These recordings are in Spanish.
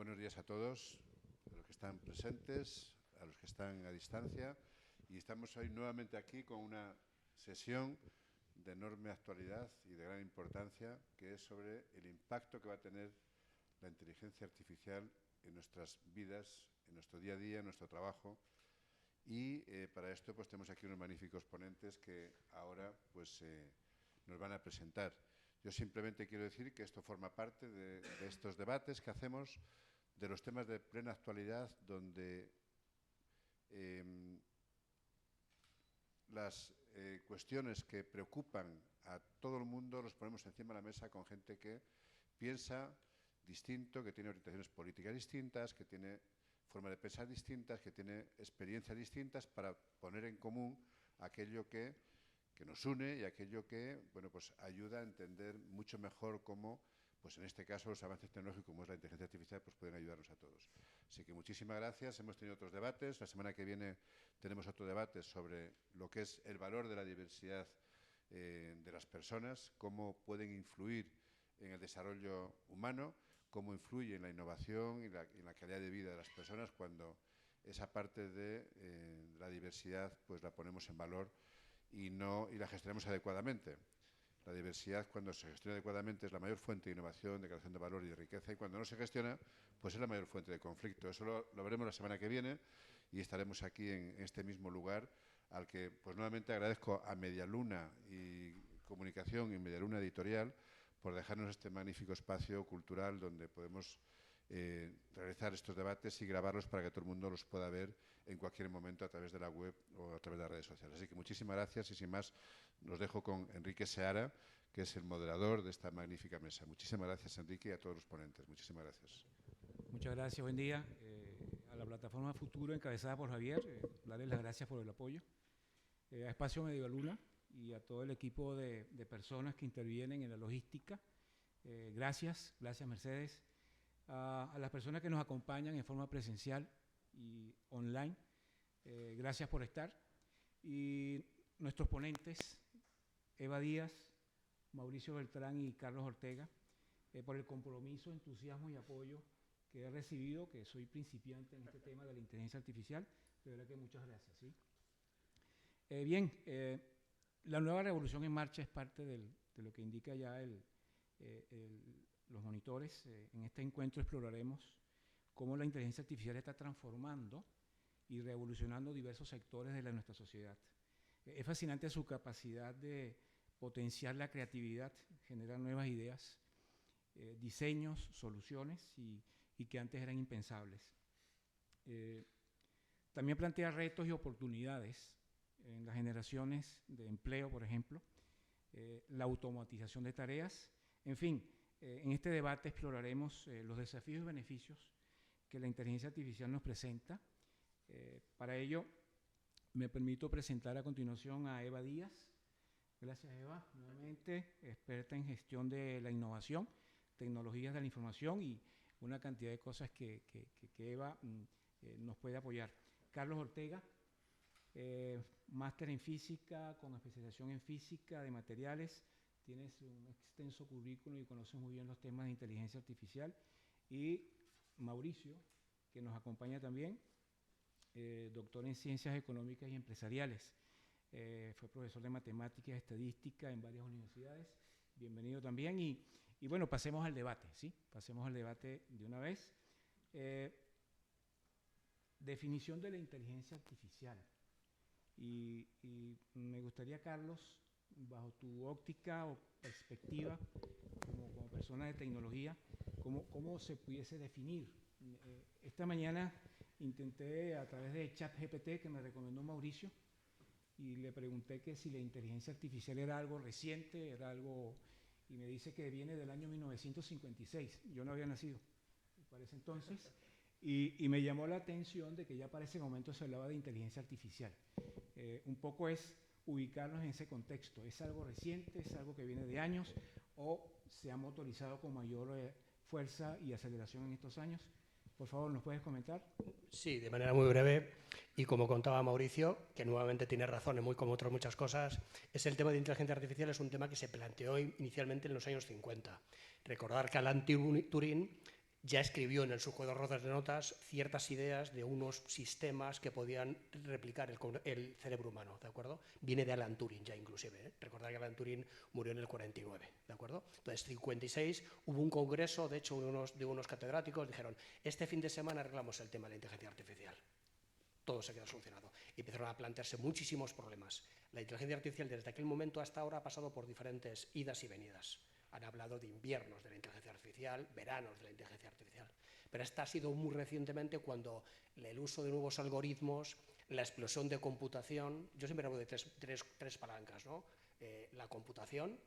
Buenos días a todos, a los que están presentes, a los que están a distancia. Y estamos hoy nuevamente aquí con una sesión de enorme actualidad y de gran importancia, que es sobre el impacto que va a tener la inteligencia artificial en nuestras vidas, en nuestro día a día, en nuestro trabajo. Y para esto pues tenemos aquí unos magníficos ponentes que ahora pues nos van a presentar. Yo simplemente quiero decir que esto forma parte de estos debates que hacemos, de los temas de plena actualidad, donde las cuestiones que preocupan a todo el mundo los ponemos encima de la mesa con gente que piensa distinto, que tiene orientaciones políticas distintas, que tiene formas de pensar distintas, que tiene experiencias distintas, para poner en común aquello que nos une y aquello que pues ayuda a entender mucho mejor cómo, pues en este caso, los avances tecnológicos como es la inteligencia artificial pues pueden ayudarnos a todos. Así que muchísimas gracias. Hemos tenido otros debates. La semana que viene tenemos otro debate sobre lo que es el valor de la diversidad de las personas, cómo pueden influir en el desarrollo humano, cómo influye en la innovación y en la calidad de vida de las personas cuando esa parte de la diversidad pues la ponemos en valor y la gestionamos adecuadamente. La diversidad, cuando se gestiona adecuadamente, es la mayor fuente de innovación, de creación de valor y de riqueza, y cuando no se gestiona, pues es la mayor fuente de conflicto. Eso lo veremos la semana que viene y estaremos aquí en este mismo lugar, al que pues nuevamente agradezco a Medialuna y Comunicación y Medialuna Editorial por dejarnos este magnífico espacio cultural donde podemos realizar estos debates y grabarlos para que todo el mundo los pueda ver en cualquier momento a través de la web o a través de las redes sociales. Así que muchísimas gracias y sin más los dejo con Enrique Seara, que es el moderador de esta magnífica mesa. Muchísimas gracias, Enrique, y a todos los ponentes. Muchísimas gracias. Muchas gracias, buen día. A la plataforma Futuro encabezada por Javier, darles las gracias por el apoyo. A Espacio Medialuna y a todo el equipo de personas que intervienen en la logística. Gracias Mercedes. A las personas que nos acompañan en forma presencial y online, gracias por estar. Y nuestros ponentes, Eva Díaz, Mauricio Beltrán y Carlos Ortega, por el compromiso, entusiasmo y apoyo que he recibido, que soy principiante en este tema de la inteligencia artificial. De verdad que muchas gracias. ¿Sí? La nueva revolución en marcha es parte de lo que indica ya los monitores. En este encuentro exploraremos cómo la inteligencia artificial está transformando y revolucionando diversos sectores de nuestra sociedad. Es fascinante su capacidad de potenciar la creatividad, generar nuevas ideas, diseños, soluciones y que antes eran impensables. También plantea retos y oportunidades en las generaciones de empleo, por ejemplo, la automatización de tareas. En fin, en este debate exploraremos los desafíos y beneficios que la inteligencia artificial nos presenta. Para ello, me permito presentar a continuación a Eva Díaz. Gracias, Eva, nuevamente, experta en gestión de la innovación, tecnologías de la información y una cantidad de cosas que Eva nos puede apoyar. Carlos Ortega, máster en física, con especialización en física de materiales. Tienes un extenso currículum y conoces muy bien los temas de inteligencia artificial. Y Mauricio, que nos acompaña también, doctor en Ciencias Económicas y Empresariales. Fue profesor de Matemáticas y Estadística en varias universidades. Bienvenido también. Y bueno, pasemos al debate, ¿sí? Pasemos al debate de una vez. Definición de la inteligencia artificial. Y me gustaría, Carlos, bajo tu óptica o perspectiva como persona de tecnología, cómo se pudiese definir. Esta mañana intenté a través de ChatGPT, que me recomendó Mauricio, y le pregunté que si la inteligencia artificial era algo reciente, y me dice que viene del año 1956. Yo no había nacido para ese entonces, y me llamó la atención de que ya para ese momento se hablaba de inteligencia artificial. Un poco es ubicarnos en ese contexto. ¿Es algo reciente? ¿Es algo que viene de años? ¿O se ha motorizado con mayor fuerza y aceleración en estos años? Por favor, ¿nos puedes comentar? Sí, de manera muy breve. Y como contaba Mauricio, que nuevamente tiene razón, muy como otras muchas cosas, es el tema de inteligencia artificial, es un tema que se planteó inicialmente en los años 50. Recordar que Alan Turing ya escribió en sus cuadernos de notas ciertas ideas de unos sistemas que podían replicar el cerebro humano, ¿de acuerdo? Viene de Alan Turing ya inclusive, ¿eh? Recordad que Alan Turing murió en el 49, ¿de acuerdo? Entonces, en el 56 hubo un congreso, de hecho, de unos catedráticos dijeron, este fin de semana arreglamos el tema de la inteligencia artificial. Todo se quedó solucionado. Y empezaron a plantearse muchísimos problemas. La inteligencia artificial desde aquel momento hasta ahora ha pasado por diferentes idas y venidas. Han hablado de inviernos de la inteligencia artificial, veranos de la inteligencia artificial. Pero esta ha sido muy recientemente cuando el uso de nuevos algoritmos, la explosión de computación, yo siempre hablo de tres palancas, ¿no? La computación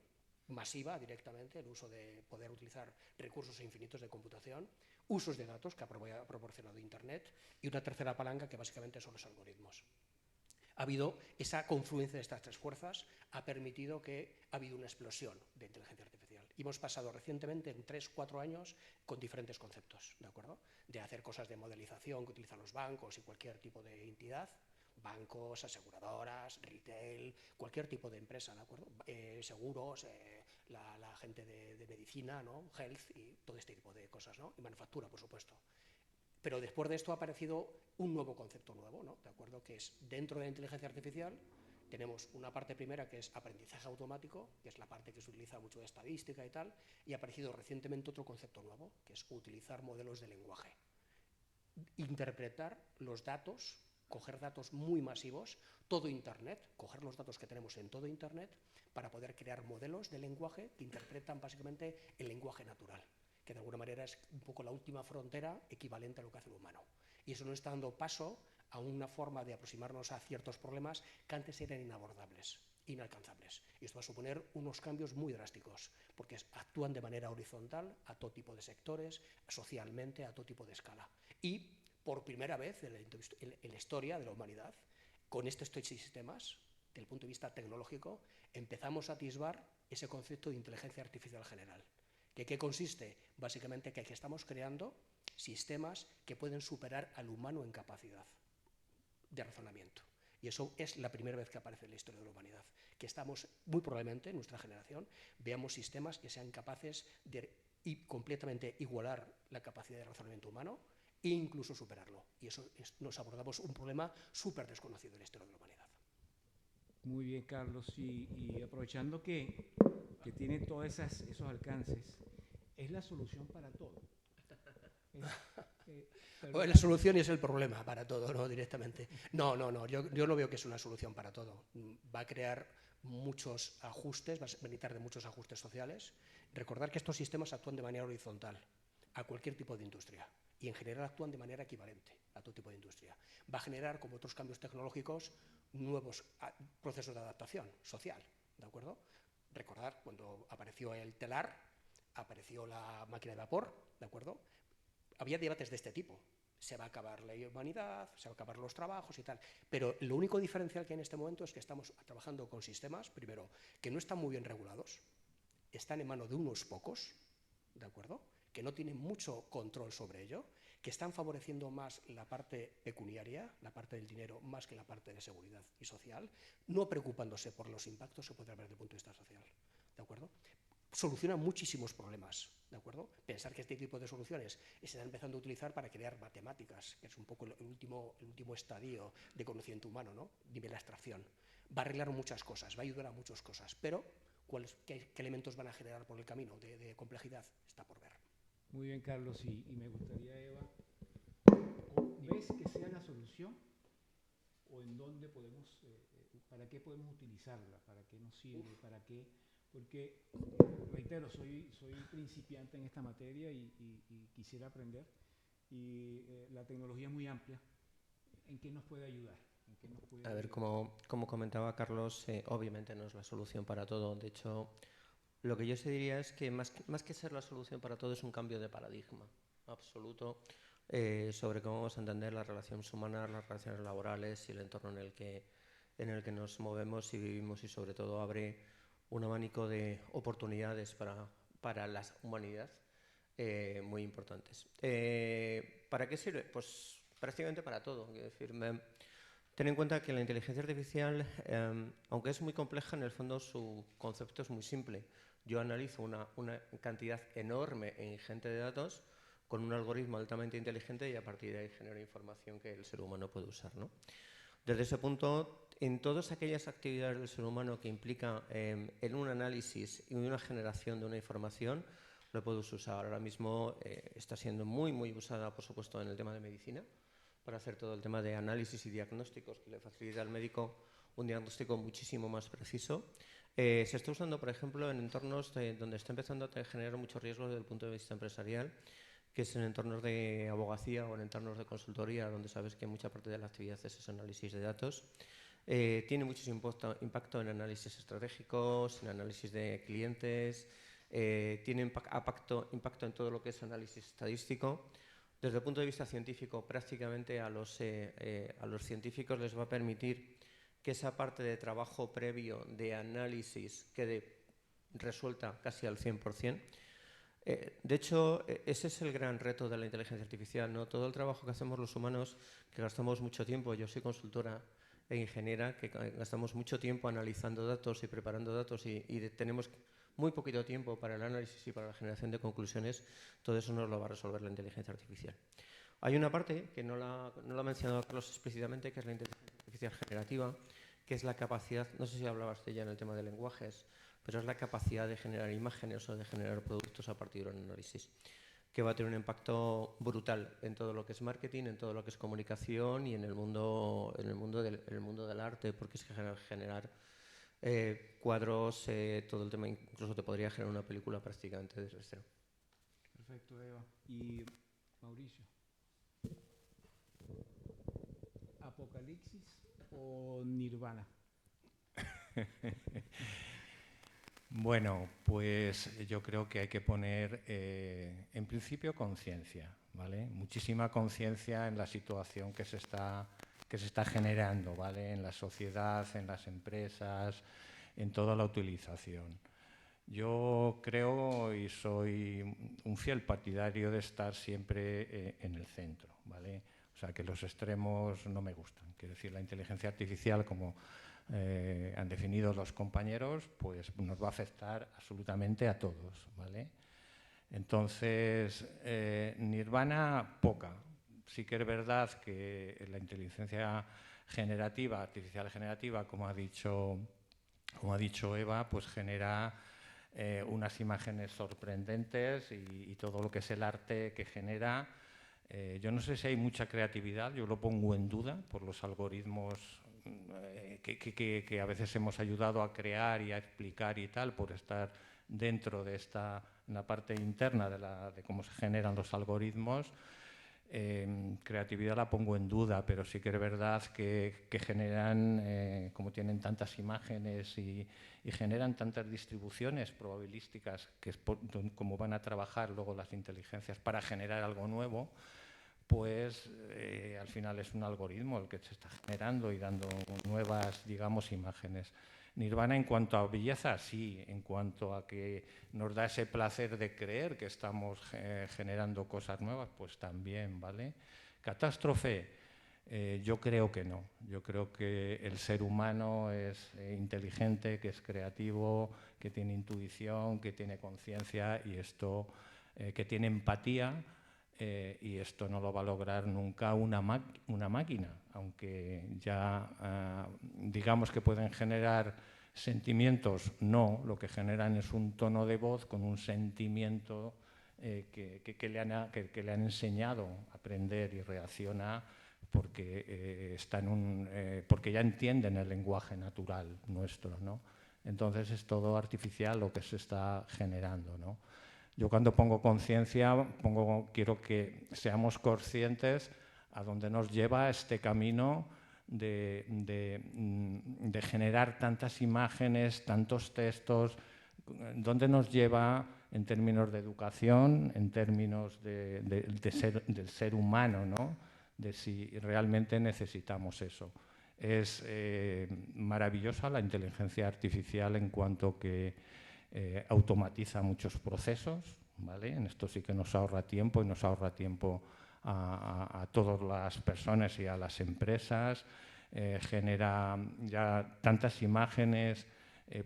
masiva directamente, el uso de poder utilizar recursos infinitos de computación, usos de datos que ha proporcionado Internet y una tercera palanca que básicamente son los algoritmos. Ha habido esa confluencia de estas tres fuerzas, ha permitido que ha habido una explosión de inteligencia artificial. Y hemos pasado recientemente, en 3-4 años, con diferentes conceptos, ¿de acuerdo? De hacer cosas de modelización que utilizan los bancos y cualquier tipo de entidad, bancos, aseguradoras, retail, cualquier tipo de empresa, ¿de acuerdo? Seguros, la gente de medicina, ¿no? Health y todo este tipo de cosas, ¿no? Y manufactura, por supuesto. Pero después de esto ha aparecido un nuevo concepto nuevo, ¿no? ¿De acuerdo? Que es dentro de la inteligencia artificial tenemos una parte primera que es aprendizaje automático, que es la parte que se utiliza mucho de estadística y tal, y ha aparecido recientemente otro concepto nuevo, que es utilizar modelos de lenguaje. Interpretar los datos, coger datos muy masivos, todo Internet, coger los datos que tenemos en todo Internet para poder crear modelos de lenguaje que interpretan básicamente el lenguaje natural, que de alguna manera es un poco la última frontera equivalente a lo que hace el humano. Y eso nos está dando paso a una forma de aproximarnos a ciertos problemas que antes eran inabordables, inalcanzables. Y esto va a suponer unos cambios muy drásticos, porque actúan de manera horizontal a todo tipo de sectores, socialmente, a todo tipo de escala. Y por primera vez en la historia de la humanidad, con estos sistemas, desde el punto de vista tecnológico, empezamos a atisbar ese concepto de inteligencia artificial general. ¿Qué consiste? Básicamente que estamos creando sistemas que pueden superar al humano en capacidad de razonamiento. Y eso es la primera vez que aparece en la historia de la humanidad, que estamos, muy probablemente, en nuestra generación, veamos sistemas que sean capaces de completamente igualar la capacidad de razonamiento humano e incluso superarlo. Y eso nos abordamos un problema súper desconocido en la historia de la humanidad. Muy bien, Carlos. Y aprovechando que tiene todos esos alcances, ¿es la solución para todo? La solución es el problema para todo, ¿no? Directamente. No, yo no veo que es una solución para todo. Va a crear muchos ajustes, va a necesitar de muchos ajustes sociales. Recordar que estos sistemas actúan de manera horizontal a cualquier tipo de industria y en general actúan de manera equivalente a todo tipo de industria. Va a generar, como otros cambios tecnológicos, nuevos procesos de adaptación social, ¿de acuerdo? Recordar cuando apareció el telar, apareció la máquina de vapor, ¿de acuerdo? Había debates de este tipo. Se va a acabar la humanidad, se va a acabar los trabajos y tal. Pero lo único diferencial que hay en este momento es que estamos trabajando con sistemas, primero, que no están muy bien regulados, están en manos de unos pocos, ¿de acuerdo? Que no tienen mucho control sobre ello, que están favoreciendo más la parte pecuniaria, la parte del dinero, más que la parte de seguridad y social, no preocupándose por los impactos que puede haber desde el punto de vista social, ¿de acuerdo? Soluciona muchísimos problemas, ¿de acuerdo? Pensar que este tipo de soluciones se están empezando a utilizar para crear matemáticas, que es un poco el último estadio de conocimiento humano, ¿no? Nivel de abstracción. Va a arreglar muchas cosas, va a ayudar a muchas cosas, pero ¿qué elementos van a generar por el camino de complejidad? Está por ver. Muy bien, Carlos, y me gustaría, Eva, ¿ves que sea la solución o en dónde podemos, para qué podemos utilizarla, para qué nos sirve, para qué? Porque, reitero, soy principiante en esta materia y quisiera aprender. Y la tecnología es muy amplia. ¿En qué nos puede ayudar? A ver, como comentaba Carlos, obviamente no es la solución para todo. De hecho, lo que yo se diría es que más que ser la solución para todo es un cambio de paradigma absoluto sobre cómo vamos a entender las relaciones humanas, las relaciones laborales y el entorno en el que nos movemos y vivimos, y sobre todo abre un abanico de oportunidades para la humanidad muy importantes. ¿Para qué sirve? Pues prácticamente para todo. Quiero decir, ten en cuenta que la inteligencia artificial, aunque es muy compleja, en el fondo su concepto es muy simple. Yo analizo una cantidad enorme e ingente de datos, con un algoritmo altamente inteligente y a partir de ahí genera información que el ser humano puede usar, ¿no? Desde ese punto, en todas aquellas actividades del ser humano que implica en un análisis y una generación de una información, lo puedes usar. Ahora mismo está siendo muy, muy usada, por supuesto, en el tema de medicina, para hacer todo el tema de análisis y diagnósticos que le facilita al médico un diagnóstico muchísimo más preciso. Se está usando, por ejemplo, en entornos donde está empezando a generar mucho riesgo desde el punto de vista empresarial, que es en entornos de abogacía o en entornos de consultoría, donde sabes que mucha parte de la actividad es ese análisis de datos. Tiene muchísimo impacto en análisis estratégicos, en análisis de clientes, tiene impacto en todo lo que es análisis estadístico. Desde el punto de vista científico, prácticamente a los científicos les va a permitir que esa parte de trabajo previo de análisis quede resuelta casi al 100%. De hecho, ese es el gran reto de la inteligencia artificial, ¿no? Todo el trabajo que hacemos los humanos, que gastamos mucho tiempo, yo soy consultora e ingeniera, que gastamos mucho tiempo analizando datos y preparando datos y tenemos muy poquito tiempo para el análisis y para la generación de conclusiones, todo eso nos lo va a resolver la inteligencia artificial. Hay una parte que no la ha mencionado Carlos explícitamente, que es la inteligencia artificial generativa, que es la capacidad, no sé si hablabas de ella en el tema de lenguajes, pero es la capacidad de generar imágenes o de generar productos a partir de un análisis, que va a tener un impacto brutal en todo lo que es marketing, en todo lo que es comunicación y en el mundo del arte, porque es que generar cuadros, todo el tema, incluso te podría generar una película prácticamente desde cero. Perfecto, Eva. Y Mauricio, ¿Apocalipsis o Nirvana? Bueno, pues yo creo que hay que poner, en principio, conciencia, ¿vale? Muchísima conciencia en la situación que se está generando, ¿vale? En la sociedad, en las empresas, en toda la utilización. Yo creo y soy un fiel partidario de estar siempre en el centro, ¿vale? O sea, que los extremos no me gustan. Quiero decir, la inteligencia artificial, como han definido los compañeros, pues nos va a afectar absolutamente a todos, ¿vale? Entonces, Nirvana, poca. Sí que es verdad que la inteligencia generativa, artificial generativa, como ha dicho Eva, pues genera unas imágenes sorprendentes y todo lo que es el arte que genera. Yo no sé si hay mucha creatividad, yo lo pongo en duda por los algoritmos que a veces hemos ayudado a crear y a explicar y tal, por estar dentro de la parte interna de cómo se generan los algoritmos. Creatividad la pongo en duda, pero sí que es verdad que generan, como tienen tantas imágenes y generan tantas distribuciones probabilísticas, que es como van a trabajar luego las inteligencias para generar algo nuevo, pues al final es un algoritmo el que se está generando y dando nuevas, digamos, imágenes. Nirvana, en cuanto a belleza, sí, en cuanto a que nos da ese placer de creer que estamos generando cosas nuevas, pues también, ¿vale? Catástrofe, yo creo que no. Yo creo que el ser humano es inteligente, que es creativo, que tiene intuición, que tiene conciencia y esto, que tiene empatía. Y esto no lo va a lograr nunca una máquina, aunque ya digamos que pueden generar sentimientos, no, lo que generan es un tono de voz con un sentimiento que le han enseñado a aprender y reacciona porque, porque ya entienden el lenguaje natural nuestro, ¿no? Entonces es todo artificial lo que se está generando, ¿no? Yo cuando pongo conciencia, quiero que seamos conscientes a dónde nos lleva este camino de generar tantas imágenes, tantos textos, dónde nos lleva en términos de educación, en términos del ser humano, ¿no? De si realmente necesitamos eso. Es maravillosa la inteligencia artificial en cuanto que automatiza muchos procesos, ¿vale? En esto sí que nos ahorra tiempo y nos ahorra tiempo a todas las personas y a las empresas, genera ya tantas imágenes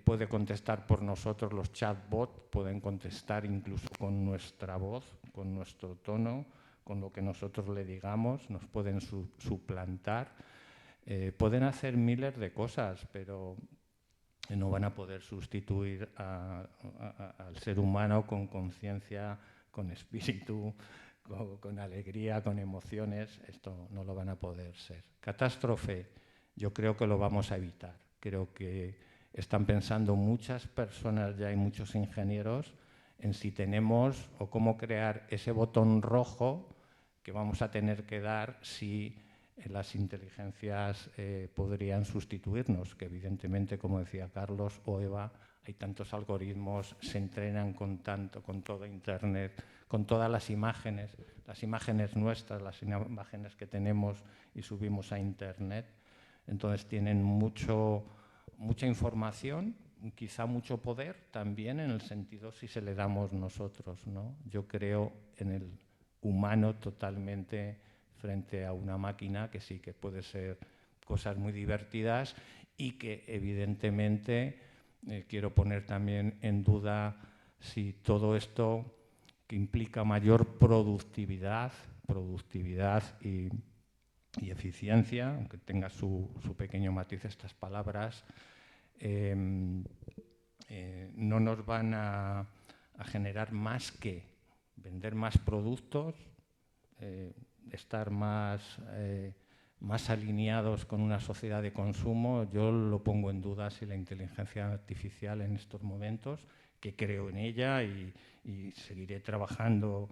puede contestar por nosotros, los chatbots pueden contestar incluso con nuestra voz, con nuestro tono, con lo que nosotros le digamos, nos pueden suplantar, pueden hacer miles de cosas, pero no van a poder sustituir al ser humano con conciencia, con espíritu, con alegría, con emociones. Esto no lo van a poder ser. Catástrofe, yo creo que lo vamos a evitar. Creo que están pensando muchas personas ya y muchos ingenieros en si tenemos o cómo crear ese botón rojo que vamos a tener que dar si las inteligencias podrían sustituirnos, que evidentemente, como decía Carlos o Eva, hay tantos algoritmos, se entrenan con todo Internet, con todas las imágenes nuestras, las imágenes que tenemos y subimos a Internet. Entonces tienen mucha información, quizá mucho poder también en el sentido si se le damos nosotros, ¿no? Yo creo en el humano totalmente frente a una máquina que sí que puede ser cosas muy divertidas y que evidentemente quiero poner también en duda si todo esto que implica mayor productividad y eficiencia, aunque tenga su pequeño matiz estas palabras, no nos van a generar más que vender más productos, estar más alineados con una sociedad de consumo. Yo lo pongo en duda si la inteligencia artificial en estos momentos, que creo en ella y seguiré trabajando,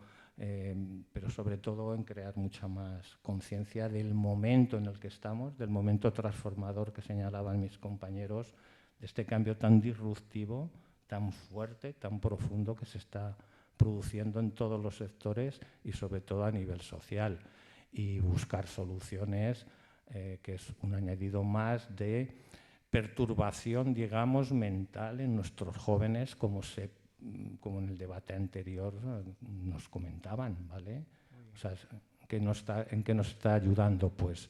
pero sobre todo en crear mucha más conciencia del momento en el que estamos, del momento transformador que señalaban mis compañeros, de este cambio tan disruptivo, tan fuerte, tan profundo que se está produciendo en todos los sectores y sobre todo a nivel social, y buscar soluciones, que es un añadido más de perturbación, digamos, mental en nuestros jóvenes, como en el debate anterior nos comentaban, ¿vale? O sea, ¿en qué nos está ayudando? Pues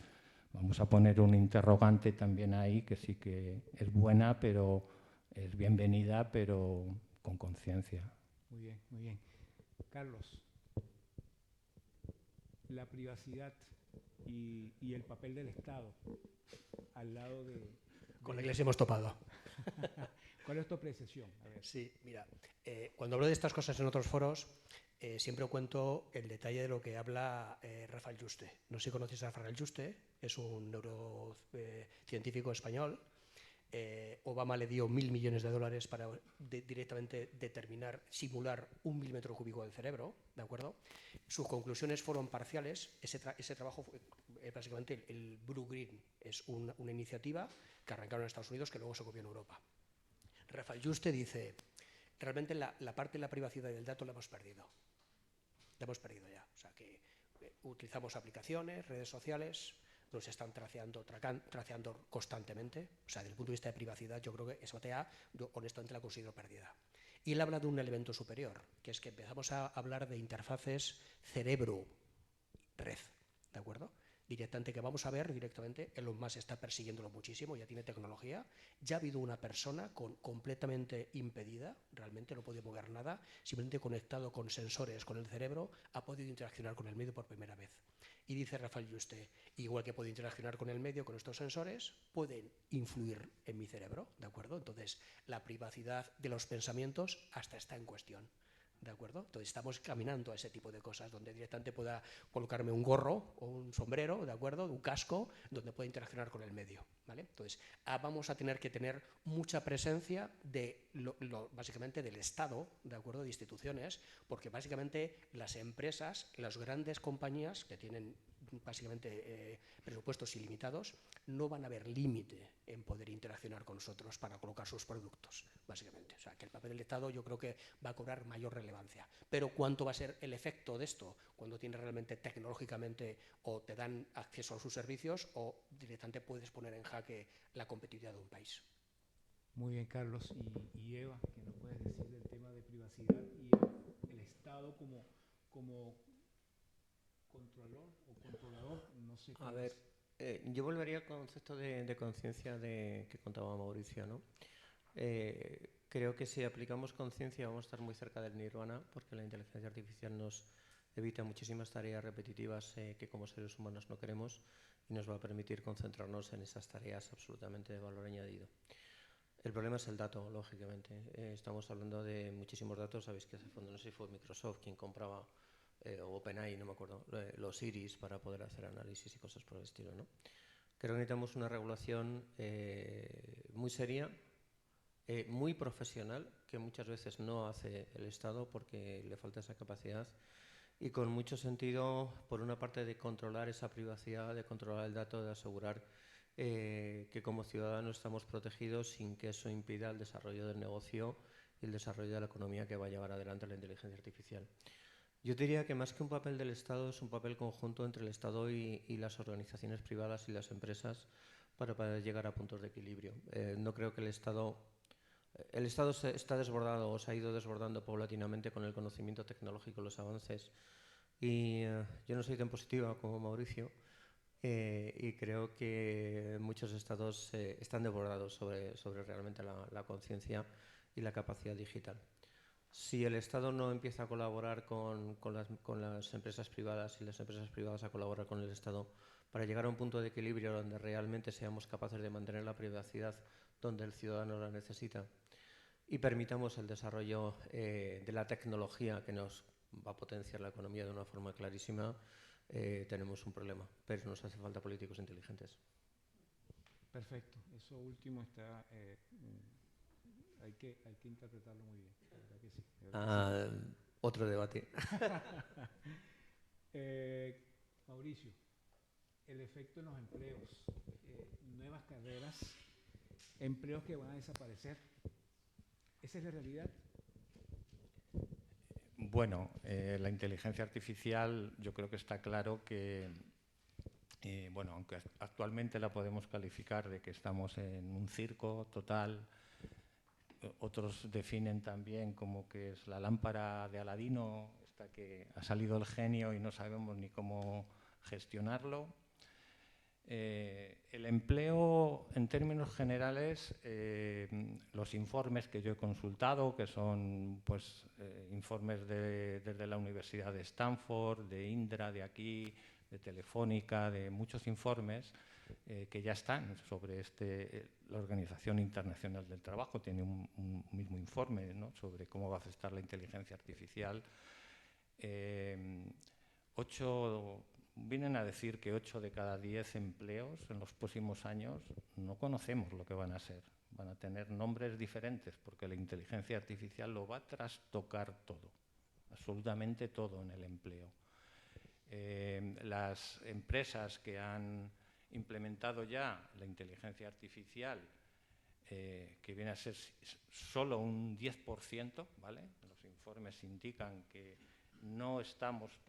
vamos a poner un interrogante también ahí, que sí que es buena, pero es bienvenida, pero con conciencia. Muy bien, muy bien. Carlos, la privacidad y el papel del Estado al lado de... Con la Iglesia hemos topado. ¿Cuál es tu apreciación? A ver. Sí, mira, cuando hablo de estas cosas en otros foros, siempre cuento el detalle de lo que habla Rafael Yuste. No sé si conoces a Rafael Yuste, es un neurocientífico español. Obama le dio $1.000 millones para directamente determinar, simular 1 milímetro cúbico del cerebro, ¿de acuerdo? Sus conclusiones fueron parciales. Ese trabajo fue básicamente el Blue Green, es una iniciativa que arrancaron en Estados Unidos que luego se copió en Europa. Rafael Yuste dice, realmente la parte de la privacidad del dato la hemos perdido. La hemos perdido ya. O sea que utilizamos aplicaciones, redes sociales, nos están traceando constantemente. O sea, desde el punto de vista de privacidad, yo creo que esa batalla, yo honestamente la considero perdida. Y él habla de un elemento superior, que es que empezamos a hablar de interfaces cerebro-red, ¿de acuerdo? Directamente, que vamos a ver directamente, Elon Musk está persiguiéndolo muchísimo, ya tiene tecnología, ya ha habido una persona completamente impedida, realmente no podía mover nada, simplemente conectado con sensores, con el cerebro, ha podido interaccionar con el medio por primera vez. Y dice Rafael Yuste, igual que puede interaccionar con el medio, con estos sensores, pueden influir en mi cerebro, ¿de acuerdo? Entonces, la privacidad de los pensamientos hasta está en cuestión. ¿De acuerdo? Entonces estamos caminando a ese tipo de cosas, donde directamente pueda colocarme un gorro o un sombrero, ¿de acuerdo? Un casco, donde pueda interaccionar con el medio, ¿vale? Entonces vamos a tener que tener mucha presencia de básicamente del Estado, ¿de acuerdo? De instituciones, porque básicamente las empresas, las grandes compañías que tienen básicamente presupuestos ilimitados, no van a haber límite en poder interaccionar con nosotros para colocar sus productos, básicamente. O sea, que el papel del Estado yo creo que va a cobrar mayor relevancia. Pero ¿cuánto va a ser el efecto de esto cuando tienes realmente tecnológicamente o te dan acceso a sus servicios o directamente puedes poner en jaque la competitividad de un país? Muy bien, Carlos. Y Eva, ¿qué nos puedes decir del tema de privacidad y el Estado como controlador o controlador? No sé qué. A ver, yo volvería al concepto de conciencia que contaba Mauricio, ¿no? Creo que si aplicamos conciencia vamos a estar muy cerca del nirvana, porque la inteligencia artificial nos evita muchísimas tareas repetitivas que como seres humanos no queremos y nos va a permitir concentrarnos en esas tareas absolutamente de valor añadido. El problema es el dato, lógicamente. Estamos hablando de muchísimos datos. Sabéis que hace fondo, no sé si fue Microsoft quien compraba, o OpenAI, no me acuerdo, los Iris para poder hacer análisis y cosas por el estilo, ¿no? Creo que necesitamos una regulación muy seria, muy profesional, que muchas veces no hace el Estado porque le falta esa capacidad, y con mucho sentido, por una parte, de controlar esa privacidad, de controlar el dato, de asegurar que como ciudadanos estamos protegidos sin que eso impida el desarrollo del negocio y el desarrollo de la economía que va a llevar adelante la inteligencia artificial. Yo diría que más que un papel del Estado es un papel conjunto entre el Estado y las organizaciones privadas y las empresas para poder llegar a puntos de equilibrio. No creo que el Estado está desbordado o se ha ido desbordando paulatinamente con el conocimiento tecnológico, los avances. Y yo no soy tan positiva como Mauricio y creo que muchos estados están desbordados sobre realmente la conciencia y la capacidad digital. Si el Estado no empieza a colaborar con las empresas privadas y las empresas privadas a colaborar con el Estado para llegar a un punto de equilibrio donde realmente seamos capaces de mantener la privacidad donde el ciudadano la necesita y permitamos el desarrollo de la tecnología que nos va a potenciar la economía de una forma clarísima, tenemos un problema, pero nos hace falta políticos inteligentes. Perfecto, eso último está, hay que interpretarlo muy bien, la verdad que sí. Sí. Otro debate. Mauricio, el efecto en los empleos, nuevas carreras, empleos que van a desaparecer, ¿esa es la realidad? Bueno, la inteligencia artificial yo creo que está claro que, bueno, aunque actualmente la podemos calificar de que estamos en un circo total, otros definen también como que es la lámpara de Aladino, esta que ha salido el genio y no sabemos ni cómo gestionarlo. El empleo, en términos generales, los informes que yo he consultado, que son pues, informes desde la Universidad de Stanford, de Indra, de aquí, de Telefónica, de muchos informes que ya están sobre la Organización Internacional del Trabajo, tiene un mismo informe, ¿no?, sobre cómo va a afectar la inteligencia artificial. Vienen a decir que 8 de cada 10 empleos en los próximos años no conocemos lo que van a ser. Van a tener nombres diferentes porque la inteligencia artificial lo va a trastocar todo, absolutamente todo en el empleo. Las empresas que han implementado ya la inteligencia artificial, que viene a ser solo un 10%, ¿vale? Los informes indican que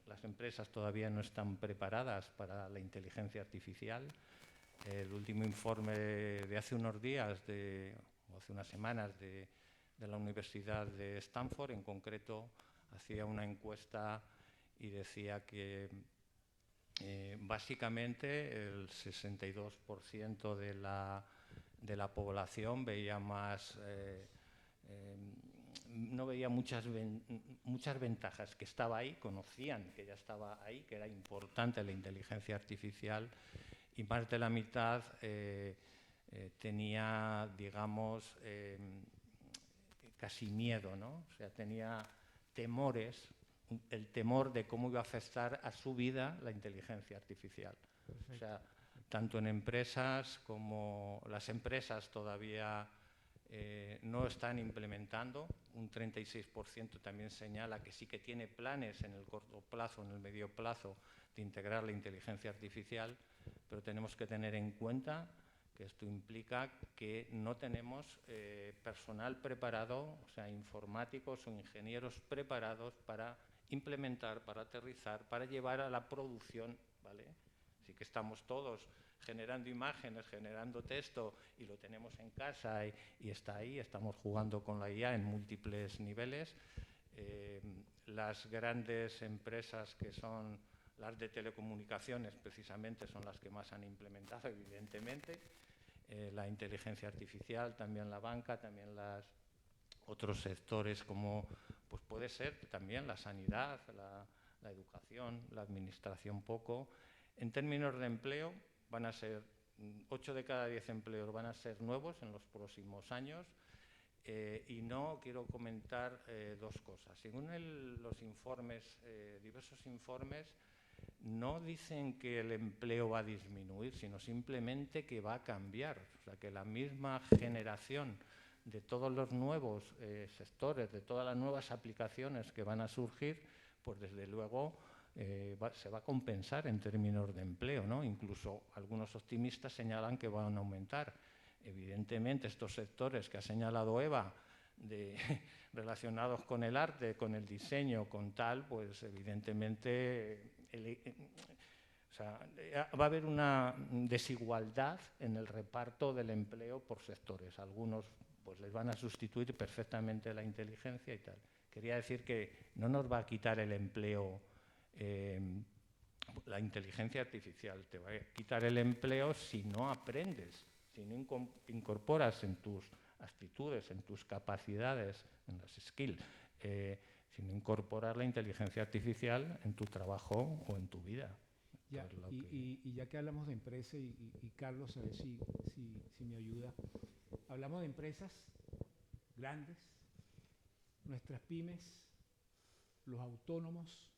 las empresas todavía no están preparadas para la inteligencia artificial. El último informe de hace unos días, o hace unas semanas, de la Universidad de Stanford, en concreto, hacía una encuesta y decía que básicamente el 62% de la población veía no veía muchas ventajas, que estaba ahí, conocían que ya estaba ahí, que era importante la inteligencia artificial, y más de la mitad tenía, digamos, casi miedo, ¿no? O sea, tenía temores, el temor de cómo iba a afectar a su vida la inteligencia artificial. Perfecto. O sea, tanto en empresas como las empresas todavía no están implementando. Un 36% también señala que sí que tiene planes en el corto plazo, en el medio plazo, de integrar la inteligencia artificial, pero tenemos que tener en cuenta que esto implica que no tenemos personal preparado, o sea, informáticos o ingenieros preparados para implementar, para aterrizar, para llevar a la producción, ¿vale? Así que estamos todos generando imágenes, generando texto, y lo tenemos en casa y está ahí, estamos jugando con la IA en múltiples niveles. Las grandes empresas que son las de telecomunicaciones precisamente son las que más han implementado, evidentemente. la inteligencia artificial, también la banca, también otros sectores como pues puede ser también la sanidad, la educación, la administración poco. En términos de empleo, van a ser 8 de cada 10 empleos van a ser nuevos en los próximos años. Y no quiero comentar dos cosas. Según los informes, diversos informes, no dicen que el empleo va a disminuir, sino simplemente que va a cambiar. O sea, que la misma generación de todos los nuevos sectores, de todas las nuevas aplicaciones que van a surgir, pues desde luego se va a compensar en términos de empleo, ¿no? Incluso algunos optimistas señalan que van a aumentar. Evidentemente, estos sectores que ha señalado Eva, relacionados con el arte, con el diseño, con tal, pues evidentemente o sea, va a haber una desigualdad en el reparto del empleo por sectores. Algunos pues les van a sustituir perfectamente la inteligencia y tal. Quería decir que no nos va a quitar el empleo la inteligencia artificial, te va a quitar el empleo si no aprendes, si no incorporas en tus actitudes, en tus capacidades, en las skills, si no incorporas la inteligencia artificial en tu trabajo o en tu vida. Ya, y ya que hablamos de empresas, y Carlos, a ver si me ayuda, hablamos de empresas grandes, nuestras pymes, los autónomos.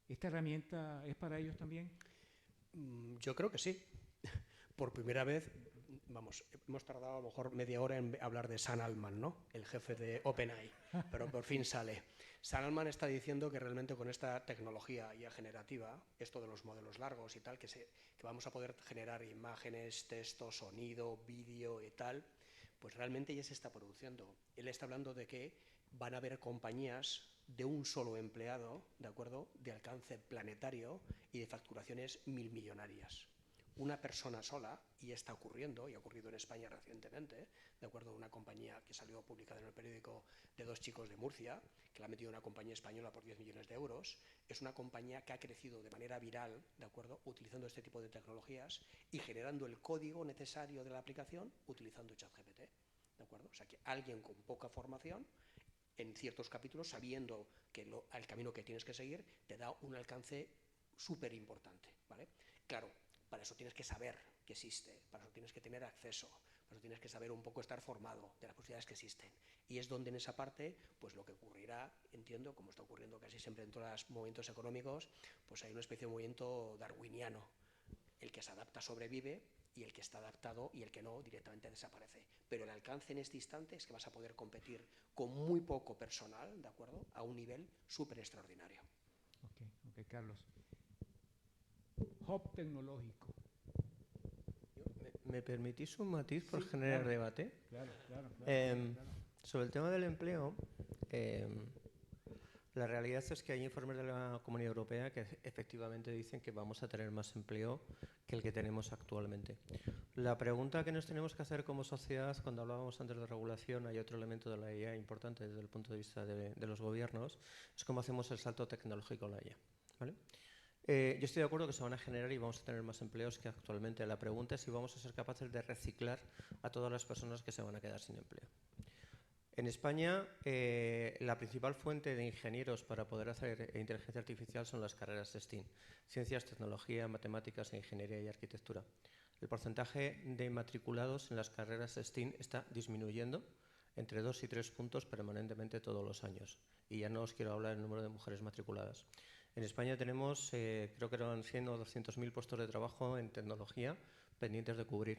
¿Esta herramienta es para ellos también? Yo creo que sí. Por primera vez, vamos, hemos tardado a lo mejor media hora en hablar de Sam Altman, ¿no? El jefe de OpenAI, pero por fin sale. Sam Altman está diciendo que realmente con esta tecnología ya generativa, esto de los modelos largos y tal, que vamos a poder generar imágenes, texto, sonido, vídeo y tal, pues realmente ya se está produciendo. Él está hablando de que van a haber compañías de un solo empleado, ¿de acuerdo?, de alcance planetario y de facturaciones milmillonarias. Una persona sola, y está ocurriendo, y ha ocurrido en España recientemente, de acuerdo a una compañía que salió publicada en el periódico de 2 chicos de Murcia, que la ha metido una compañía española por 10 millones de euros, es una compañía que ha crecido de manera viral, de acuerdo, utilizando este tipo de tecnologías y generando el código necesario de la aplicación utilizando ChatGPT, ¿de acuerdo? O sea que alguien con poca formación, en ciertos capítulos, sabiendo que el camino que tienes que seguir, te da un alcance súper importante, ¿vale? Claro, para eso tienes que saber que existe, para eso tienes que tener acceso, para eso tienes que saber un poco estar formado de las posibilidades que existen. Y es donde en esa parte, pues lo que ocurrirá, entiendo, como está ocurriendo casi siempre en todos los movimientos económicos, pues hay una especie de movimiento darwiniano. El que se adapta sobrevive y el que está adaptado y el que no directamente desaparece. Pero el alcance en este instante es que vas a poder competir con muy poco personal, ¿de acuerdo?, a un nivel súper extraordinario. Ok, Carlos. Hub tecnológico. ¿Me permitís un matiz por Sí, generar claro. debate? Claro. Sobre el tema del empleo, la realidad es que hay informes de la Comunidad Europea que efectivamente dicen que vamos a tener más empleo que el que tenemos actualmente. La pregunta que nos tenemos que hacer como sociedad, cuando hablábamos antes de regulación, hay otro elemento de la IA importante desde el punto de vista de los gobiernos, es cómo hacemos el salto tecnológico a la IA, ¿vale? Yo estoy de acuerdo que se van a generar y vamos a tener más empleos que actualmente. La pregunta es si vamos a ser capaces de reciclar a todas las personas que se van a quedar sin empleo. En España, la principal fuente de ingenieros para poder hacer inteligencia artificial son las carreras de STEAM, ciencias, tecnología, matemáticas, ingeniería y arquitectura. El porcentaje de matriculados en las carreras de STEAM está disminuyendo entre 2 y 3 puntos permanentemente todos los años. Y ya no os quiero hablar del número de mujeres matriculadas. En España tenemos, creo que eran 100 o 200.000 puestos de trabajo en tecnología pendientes de cubrir.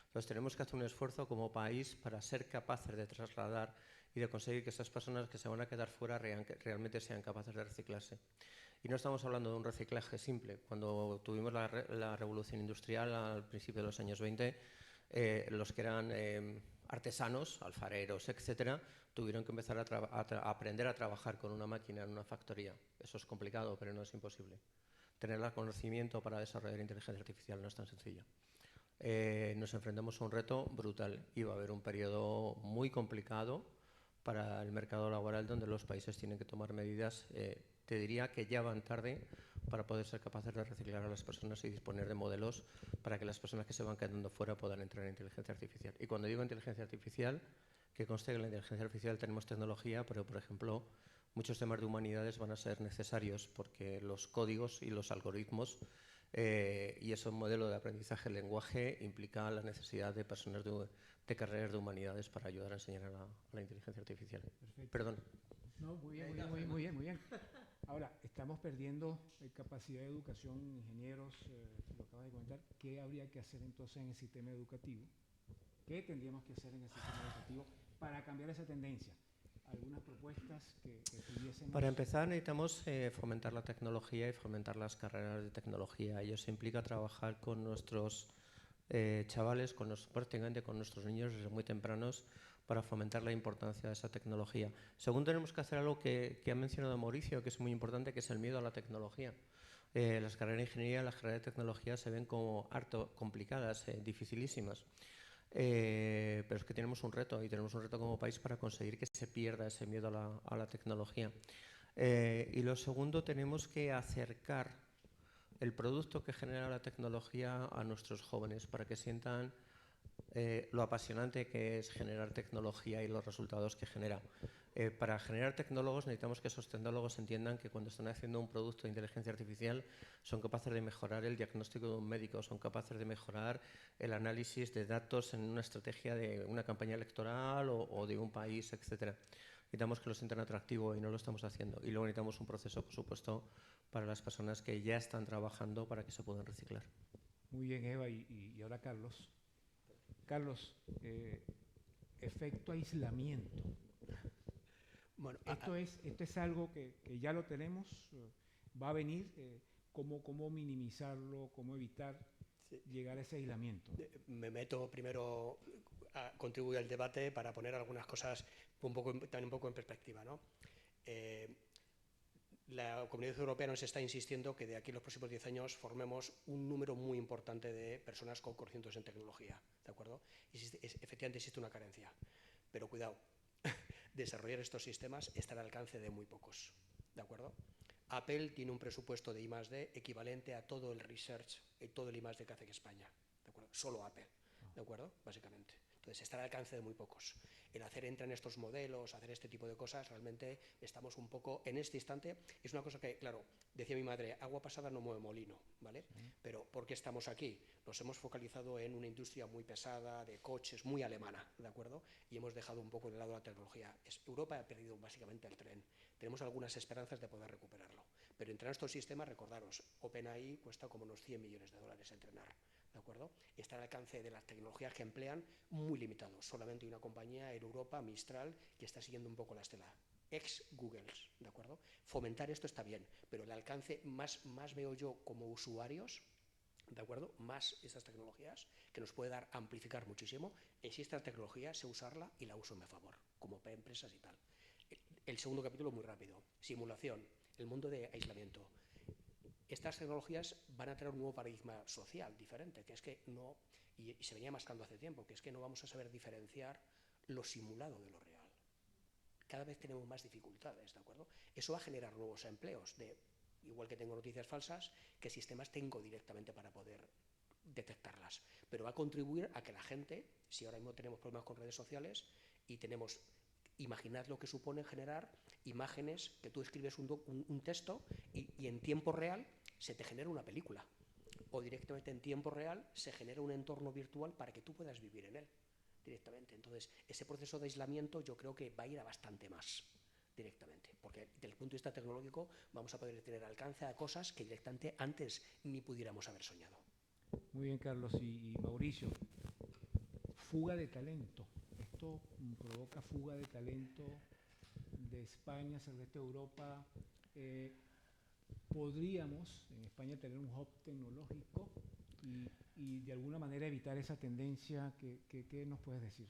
Entonces tenemos que hacer un esfuerzo como país para ser capaces de trasladar y de conseguir que esas personas que se van a quedar fuera realmente sean capaces de reciclarse. Y no estamos hablando de un reciclaje simple. Cuando tuvimos la revolución industrial al principio de los años 20, los que eran artesanos, alfareros, etcétera, tuvieron que empezar a aprender a trabajar con una máquina en una factoría. Eso es complicado, pero no es imposible. Tener el conocimiento para desarrollar inteligencia artificial no es tan sencillo. Nos enfrentamos a un reto brutal y va a haber un periodo muy complicado para el mercado laboral donde los países tienen que tomar medidas, te diría que ya van tarde, para poder ser capaces de reciclar a las personas y disponer de modelos para que las personas que se van quedando fuera puedan entrar en inteligencia artificial. Y cuando digo inteligencia artificial, que conste que en la inteligencia artificial tenemos tecnología, pero, por ejemplo, muchos temas de humanidades van a ser necesarios porque los códigos y los algoritmos y ese modelo de aprendizaje del lenguaje implica la necesidad de personas de carreras de humanidades para ayudar a enseñar a la inteligencia artificial. Perfecto. Perdón. No, muy bien, muy bien. Ahora, estamos perdiendo capacidad de educación, ingenieros, lo acabas de comentar. ¿Qué habría que hacer entonces en el sistema educativo? ¿Qué tendríamos que hacer en el sistema educativo para cambiar esa tendencia? ¿Algunas propuestas que tuviésemos? Para empezar, necesitamos fomentar la tecnología y fomentar las carreras de tecnología. Y eso implica trabajar con nuestros chavales, prácticamente con nuestros niños desde muy tempranos, para fomentar la importancia de esa tecnología. Segundo, tenemos que hacer algo que ha mencionado Mauricio, que es muy importante, que es el miedo a la tecnología. Las carreras de ingeniería, las carreras de tecnología se ven como harto complicadas, dificilísimas. Pero es que tenemos un reto, y tenemos un reto como país para conseguir que se pierda ese miedo a la tecnología. Y lo segundo, tenemos que acercar el producto que genera la tecnología a nuestros jóvenes para que sientan lo apasionante que es generar tecnología y los resultados que genera. Para generar tecnólogos necesitamos que esos tecnólogos entiendan que cuando están haciendo un producto de inteligencia artificial son capaces de mejorar el diagnóstico de un médico, son capaces de mejorar el análisis de datos en una estrategia de una campaña electoral o de un país, etc. Necesitamos que lo sientan atractivo y no lo estamos haciendo. Y luego necesitamos un proceso, por supuesto, para las personas que ya están trabajando para que se puedan reciclar. Muy bien, Eva. Y ahora Carlos. Carlos, efecto aislamiento. Bueno, esto es algo que ya lo tenemos, va a venir, ¿cómo minimizarlo, cómo evitar llegar a ese aislamiento? Me meto primero a contribuir al debate para poner algunas cosas también un poco en perspectiva, ¿no? La Comunidad Europea nos está insistiendo que de aquí a los próximos 10 años formemos un número muy importante de personas con conocimientos en tecnología, ¿de acuerdo? Efectivamente existe una carencia, pero cuidado, desarrollar estos sistemas está al alcance de muy pocos, ¿de acuerdo? Apple tiene un presupuesto de I+D equivalente a todo el research y todo el I+D que hace en España, ¿de acuerdo? Solo Apple, ¿de acuerdo? Básicamente. Entonces está al alcance de muy pocos. El entrar en estos modelos, hacer este tipo de cosas, realmente estamos un poco, en este instante, es una cosa que, claro, decía mi madre, agua pasada no mueve molino, ¿vale? Sí. Pero ¿por qué estamos aquí? Nos hemos focalizado en una industria muy pesada, de coches, muy alemana, ¿de acuerdo? Y hemos dejado un poco de lado la tecnología. Europa ha perdido básicamente el tren. Tenemos algunas esperanzas de poder recuperarlo. Pero entrar en estos sistemas, recordaros, OpenAI cuesta como unos $100 millones entrenar. ¿De acuerdo? Está al alcance de las tecnologías que emplean muy limitado. Solamente hay una compañía en Europa, Mistral, que está siguiendo un poco la estela. Ex-Google, ¿de acuerdo? Fomentar esto está bien, pero el alcance más veo yo como usuarios, ¿de acuerdo? Más estas tecnologías, que nos puede dar amplificar muchísimo. Existe la tecnología, sé usarla y la uso en mi favor, como empresas y tal. El segundo capítulo muy rápido. Simulación, el mundo de aislamiento. Estas tecnologías van a tener un nuevo paradigma social diferente, que es que no, y se venía mascando hace tiempo, que es que no vamos a saber diferenciar lo simulado de lo real. Cada vez tenemos más dificultades, ¿de acuerdo? Eso va a generar nuevos empleos, igual que tengo noticias falsas, ¿qué sistemas tengo directamente para poder detectarlas? Pero va a contribuir a que la gente, si ahora mismo tenemos problemas con redes sociales y tenemos, imaginad lo que supone generar imágenes, que tú escribes un texto y en tiempo real se te genera una película, o directamente en tiempo real se genera un entorno virtual para que tú puedas vivir en él directamente. Entonces, ese proceso de aislamiento yo creo que va a ir a bastante más directamente, porque desde el punto de vista tecnológico vamos a poder tener alcance a cosas que directamente antes ni pudiéramos haber soñado. Muy bien, Carlos. Y Mauricio, fuga de talento. Esto provoca fuga de talento de España hacia el resto de Europa. Podríamos en España tener un hub tecnológico y de alguna manera evitar esa tendencia. ¿Qué nos puedes decir?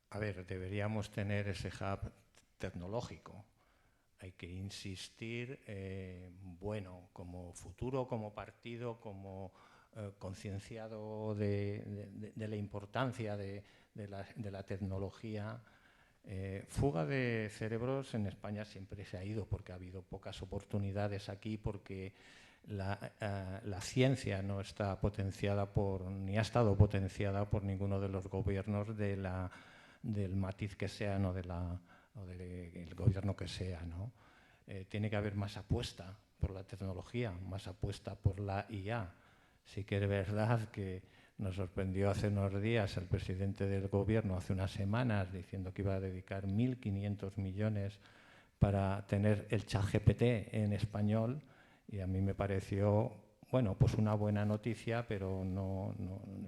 A ver, deberíamos tener ese hub tecnológico. Hay que insistir, bueno, como futuro, como partido, como concienciado de la importancia de la tecnología. Fuga de cerebros en España siempre se ha ido porque ha habido pocas oportunidades aquí, porque la ciencia no está potenciada ni ha estado potenciada por ninguno de los gobiernos del matiz que sean o del gobierno que sea, ¿no? Tiene que haber más apuesta por la tecnología, más apuesta por la IA. Sí que es verdad que nos sorprendió hace unos días el presidente del gobierno, hace unas semanas, diciendo que iba a dedicar 1.500 millones para tener el ChatGPT en español, y a mí me pareció, bueno, pues una buena noticia, pero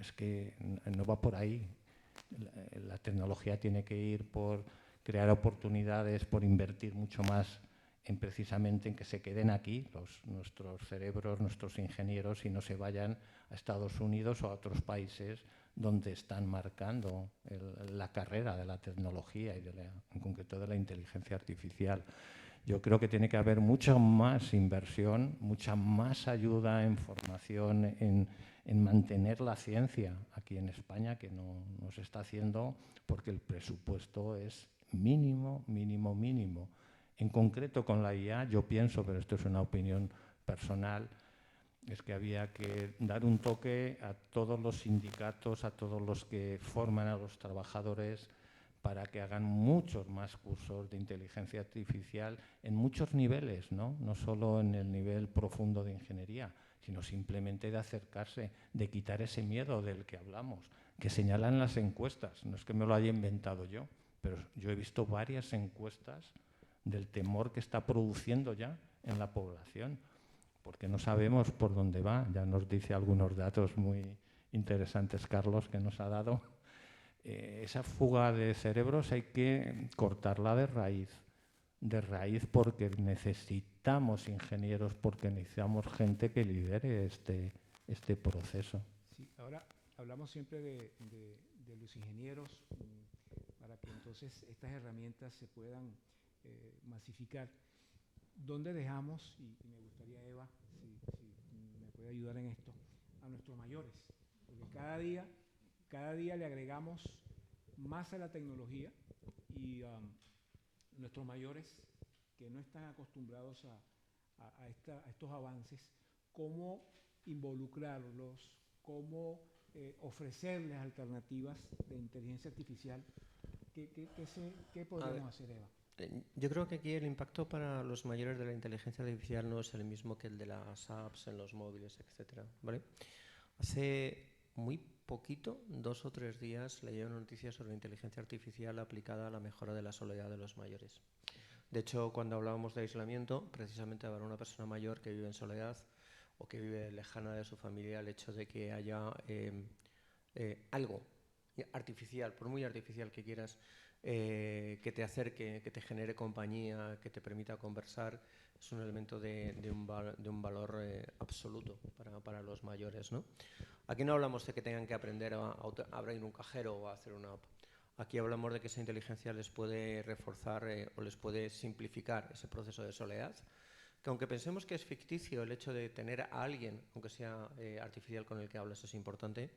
es que no va por ahí. La tecnología tiene que ir por crear oportunidades, por invertir mucho más precisamente en que se queden aquí nuestros cerebros, nuestros ingenieros, y no se vayan a Estados Unidos o a otros países donde están marcando la carrera de la tecnología y en concreto de la inteligencia artificial. Yo creo que tiene que haber mucha más inversión, mucha más ayuda en formación, en mantener la ciencia aquí en España, que no se está haciendo porque el presupuesto es mínimo, mínimo, mínimo. En concreto con la IA, yo pienso, pero esto es una opinión personal, es que había que dar un toque a todos los sindicatos, a todos los que forman a los trabajadores, para que hagan muchos más cursos de inteligencia artificial en muchos niveles, ¿no? No solo en el nivel profundo de ingeniería, sino simplemente de acercarse, de quitar ese miedo del que hablamos, que señalan las encuestas. No es que me lo haya inventado yo, pero yo he visto varias encuestas del temor que está produciendo ya en la población, porque no sabemos por dónde va. Ya nos dice algunos datos muy interesantes Carlos que nos ha dado. Esa fuga de cerebros hay que cortarla de raíz, porque necesitamos ingenieros, porque necesitamos gente que lidere este proceso. Sí, ahora hablamos siempre de los ingenieros, para que entonces estas herramientas se puedan masificar. ¿Dónde dejamos, y me gustaría, Eva, si me puede ayudar en esto, a nuestros mayores? Porque cada día le agregamos más a la tecnología, y nuestros mayores que no están acostumbrados a estos avances, ¿cómo involucrarlos? ¿Cómo ofrecerles alternativas de inteligencia artificial? ¿Qué podríamos hacer, Eva? Yo creo que aquí el impacto para los mayores de la inteligencia artificial no es el mismo que el de las apps en los móviles, etcétera, ¿vale? Hace muy poquito, 2 o 3 días, leí una noticia sobre inteligencia artificial aplicada a la mejora de la soledad de los mayores. De hecho, cuando hablábamos de aislamiento, precisamente para una persona mayor que vive en soledad o que vive lejana de su familia, el hecho de que haya algo artificial, por muy artificial que quieras, que te acerque, que te genere compañía, que te permita conversar, es un elemento de un valor absoluto para los mayores, ¿no? Aquí no hablamos de que tengan que aprender a abrir un cajero o a hacer una app. Aquí hablamos de que esa inteligencia les puede reforzar o les puede simplificar ese proceso de soledad, que aunque pensemos que es ficticio el hecho de tener a alguien, aunque sea artificial, con el que hablas, es importante.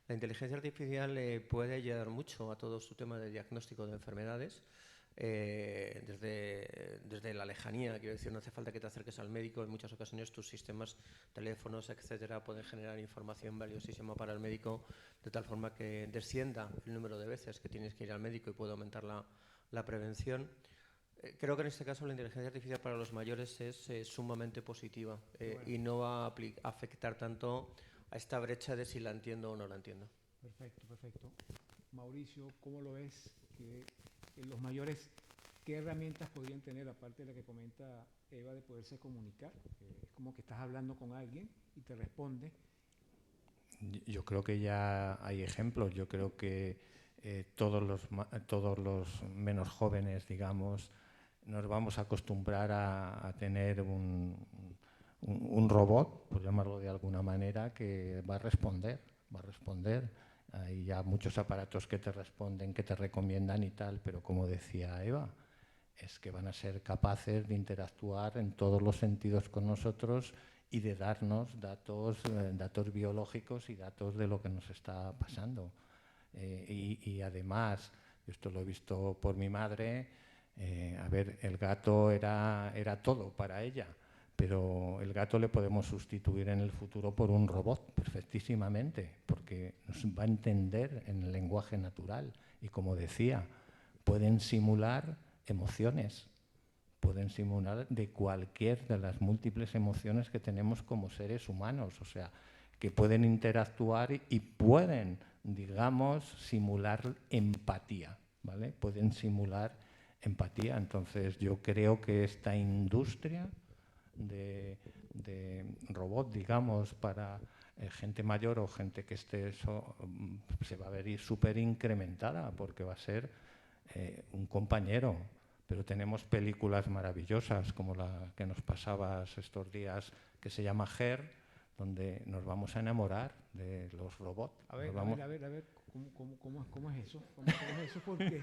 La inteligencia artificial puede ayudar mucho a todo su tema de diagnóstico de enfermedades, desde la lejanía. Quiero decir, no hace falta que te acerques al médico. En muchas ocasiones tus sistemas, teléfonos, etcétera, pueden generar información valiosísima para el médico, de tal forma que descienda el número de veces que tienes que ir al médico y puede aumentar la prevención. Creo que en este caso la inteligencia artificial para los mayores es sumamente positiva, y no va a afectar tanto a esta brecha de si la entiendo o no la entiendo. Perfecto. Mauricio, ¿cómo lo ves? Los mayores, ¿qué herramientas podrían tener, aparte de la que comenta Eva, de poderse comunicar? Es como que estás hablando con alguien y te responde. Yo creo que ya hay ejemplos. Yo creo que todos los menos jóvenes, digamos, nos vamos a acostumbrar a tener un robot, por llamarlo de alguna manera, que va a responder. Hay ya muchos aparatos que te responden, que te recomiendan y tal, pero como decía Eva, es que van a ser capaces de interactuar en todos los sentidos con nosotros y de darnos datos biológicos y datos de lo que nos está pasando. Y además, esto lo he visto por mi madre, el gato era todo para ella, pero el gato le podemos sustituir en el futuro por un robot perfectísimamente, porque nos va a entender en el lenguaje natural. Y como decía, pueden simular emociones, pueden simular de cualquier de las múltiples emociones que tenemos como seres humanos, o sea, que pueden interactuar y pueden, digamos, simular empatía, ¿vale? Pueden simular empatía. Entonces, yo creo que esta industria de robot, digamos, para gente mayor o gente que esté se va a ver súper incrementada, porque va a ser un compañero. Pero tenemos películas maravillosas como la que nos pasabas estos días, que se llama Her, donde nos vamos a enamorar de los robots. A ver, ¿cómo es eso? ¿Cómo es eso? ¿Por qué?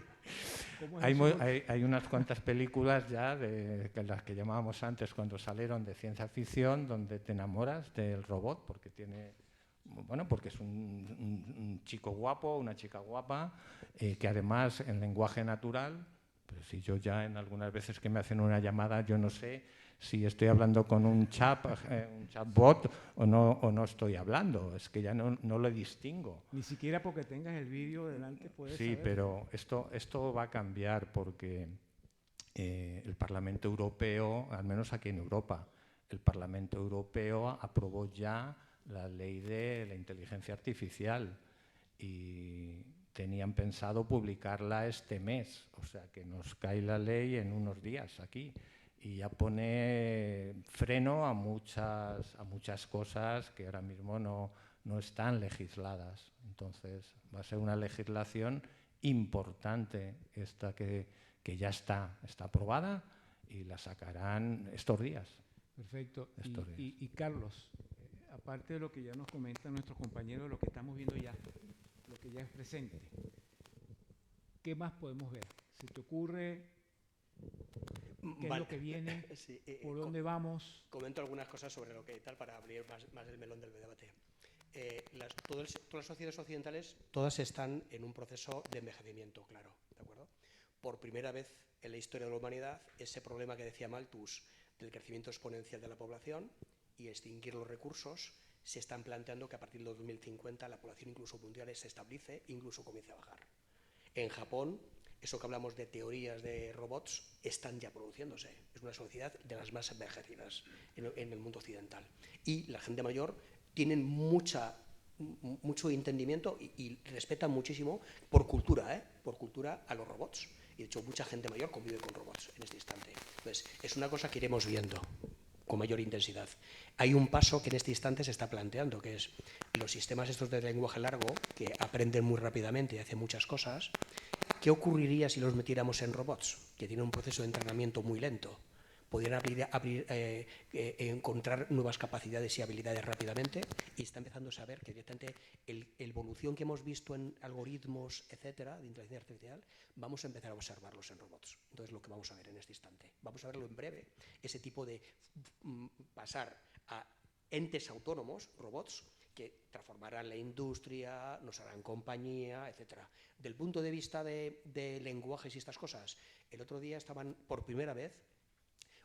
Hay unas cuantas películas ya, las que llamábamos antes cuando salieron, de ciencia ficción, donde te enamoras del robot, porque porque es un chico guapo, una chica guapa, que además en lenguaje natural, pues si yo ya en algunas veces que me hacen una llamada, yo no sé si estoy hablando con un chatbot o no estoy hablando, es que ya no lo distingo. Ni siquiera porque tengas el vídeo delante puedes Sí, saber. pero esto va a cambiar porque el Parlamento Europeo, al menos aquí en Europa, el Parlamento Europeo aprobó ya la ley de la inteligencia artificial y tenían pensado publicarla este mes, o sea que nos cae la ley en unos días aquí. Y ya pone freno a muchas cosas que ahora mismo no están legisladas. Entonces, va a ser una legislación importante esta que ya está aprobada y la sacarán estos días. Perfecto. Y Carlos, aparte de lo que ya nos comentan nuestros compañeros, lo que estamos viendo ya, lo que ya es presente, ¿qué más podemos ver? ¿Se te ocurre qué es lo que viene? Sí, ¿Por dónde vamos? Comento algunas cosas sobre lo que tal para abrir más el melón del debate. Todas las sociedades occidentales, todas están en un proceso de envejecimiento, claro, ¿de acuerdo? Por primera vez en la historia de la humanidad, ese problema que decía Malthus del crecimiento exponencial de la población y extinguir los recursos, se están planteando que a partir de 2050 la población incluso mundial se estabilice, incluso comience a bajar. En Japón, eso que hablamos de teorías de robots, están ya produciéndose. Es una sociedad de las más envejecidas en el mundo occidental. Y la gente mayor tienen mucho entendimiento y respetan muchísimo por cultura a los robots. Y de hecho mucha gente mayor convive con robots en este instante. Entonces, es una cosa que iremos viendo con mayor intensidad. Hay un paso que en este instante se está planteando, que es los sistemas estos de lenguaje largo, que aprenden muy rápidamente y hacen muchas cosas. ¿Qué ocurriría si los metiéramos en robots, que tienen un proceso de entrenamiento muy lento? Podrían encontrar nuevas capacidades y habilidades rápidamente, y está empezando a saber que directamente la evolución que hemos visto en algoritmos, etcétera, de inteligencia artificial, vamos a empezar a observarlos en robots. Entonces, lo que vamos a ver en este instante. Vamos a verlo en breve, ese tipo de pasar a entes autónomos, robots, que transformarán la industria, nos harán compañía, etcétera. Del punto de vista de lenguajes y estas cosas, el otro día estaban por primera vez,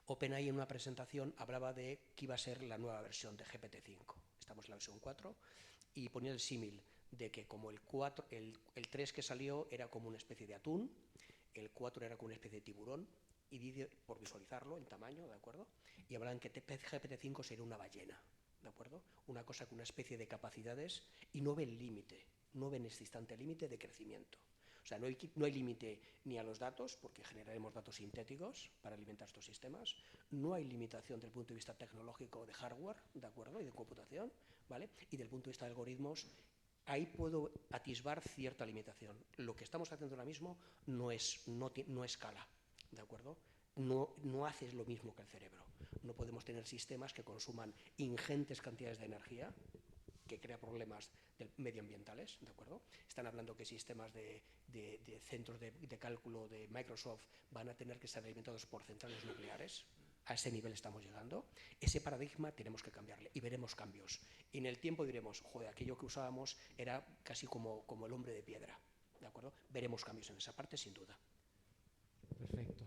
OpenAI en una presentación hablaba de que iba a ser la nueva versión de GPT-5. Estamos en la versión 4 y ponía el símil de que como el 3 que salió era como una especie de atún, el 4 era como una especie de tiburón, y dice, por visualizarlo en tamaño, ¿de acuerdo? Y hablan que GPT-5 sería una ballena, ¿de acuerdo? Una cosa con una especie de capacidades y no ven límite, no ven este instante límite de crecimiento. O sea, no hay límite ni a los datos, porque generaremos datos sintéticos para alimentar estos sistemas. No hay limitación desde el punto de vista tecnológico de hardware, ¿de acuerdo? Y de computación, ¿vale? Y desde el punto de vista de algoritmos, ahí puedo atisbar cierta limitación. Lo que estamos haciendo ahora mismo no escala, ¿de acuerdo? No haces lo mismo que el cerebro. No podemos tener sistemas que consuman ingentes cantidades de energía, que crea problemas medioambientales, ¿de acuerdo? Están hablando que sistemas de centros de cálculo de Microsoft van a tener que ser alimentados por centrales nucleares. A ese nivel estamos llegando. Ese paradigma tenemos que cambiarle y veremos cambios. Y en el tiempo diremos, joder, aquello que usábamos era casi como el hombre de piedra, ¿de acuerdo? Veremos cambios en esa parte, sin duda. Perfecto.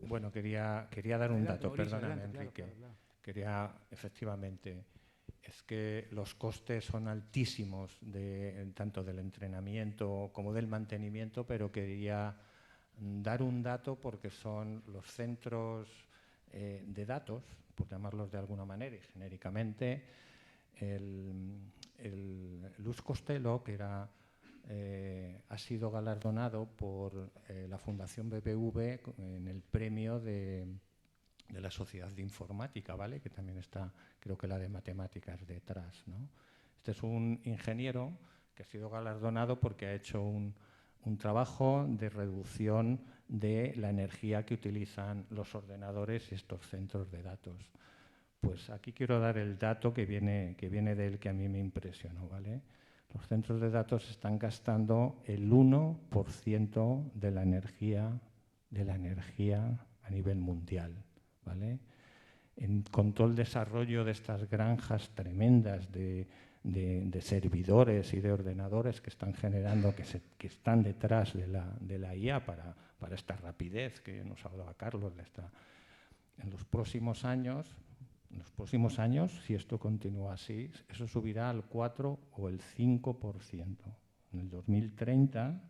Bueno, quería dar un dato, Mauricio, perdóname, adelante, Enrique. claro. Quería, efectivamente, es que los costes son altísimos, tanto del entrenamiento como del mantenimiento, pero quería dar un dato porque son los centros de datos, por llamarlos de alguna manera y genéricamente, el Luz Costello, que ha sido galardonado por la Fundación BBV en el premio de la Sociedad de Informática, ¿vale? Que también está, creo que la de Matemáticas detrás, ¿no? Este es un ingeniero que ha sido galardonado porque ha hecho un trabajo de reducción de la energía que utilizan los ordenadores y estos centros de datos. Pues aquí quiero dar el dato que viene de él, que a mí me impresionó, ¿vale? Los centros de datos están gastando el 1% de la energía a nivel mundial, ¿vale? Con todo el desarrollo de estas granjas tremendas de servidores y de ordenadores que están generando, que están detrás de la IA para esta rapidez que nos hablaba Carlos, en los próximos años, si esto continúa así, eso subirá al 4 o el 5%. En el 2030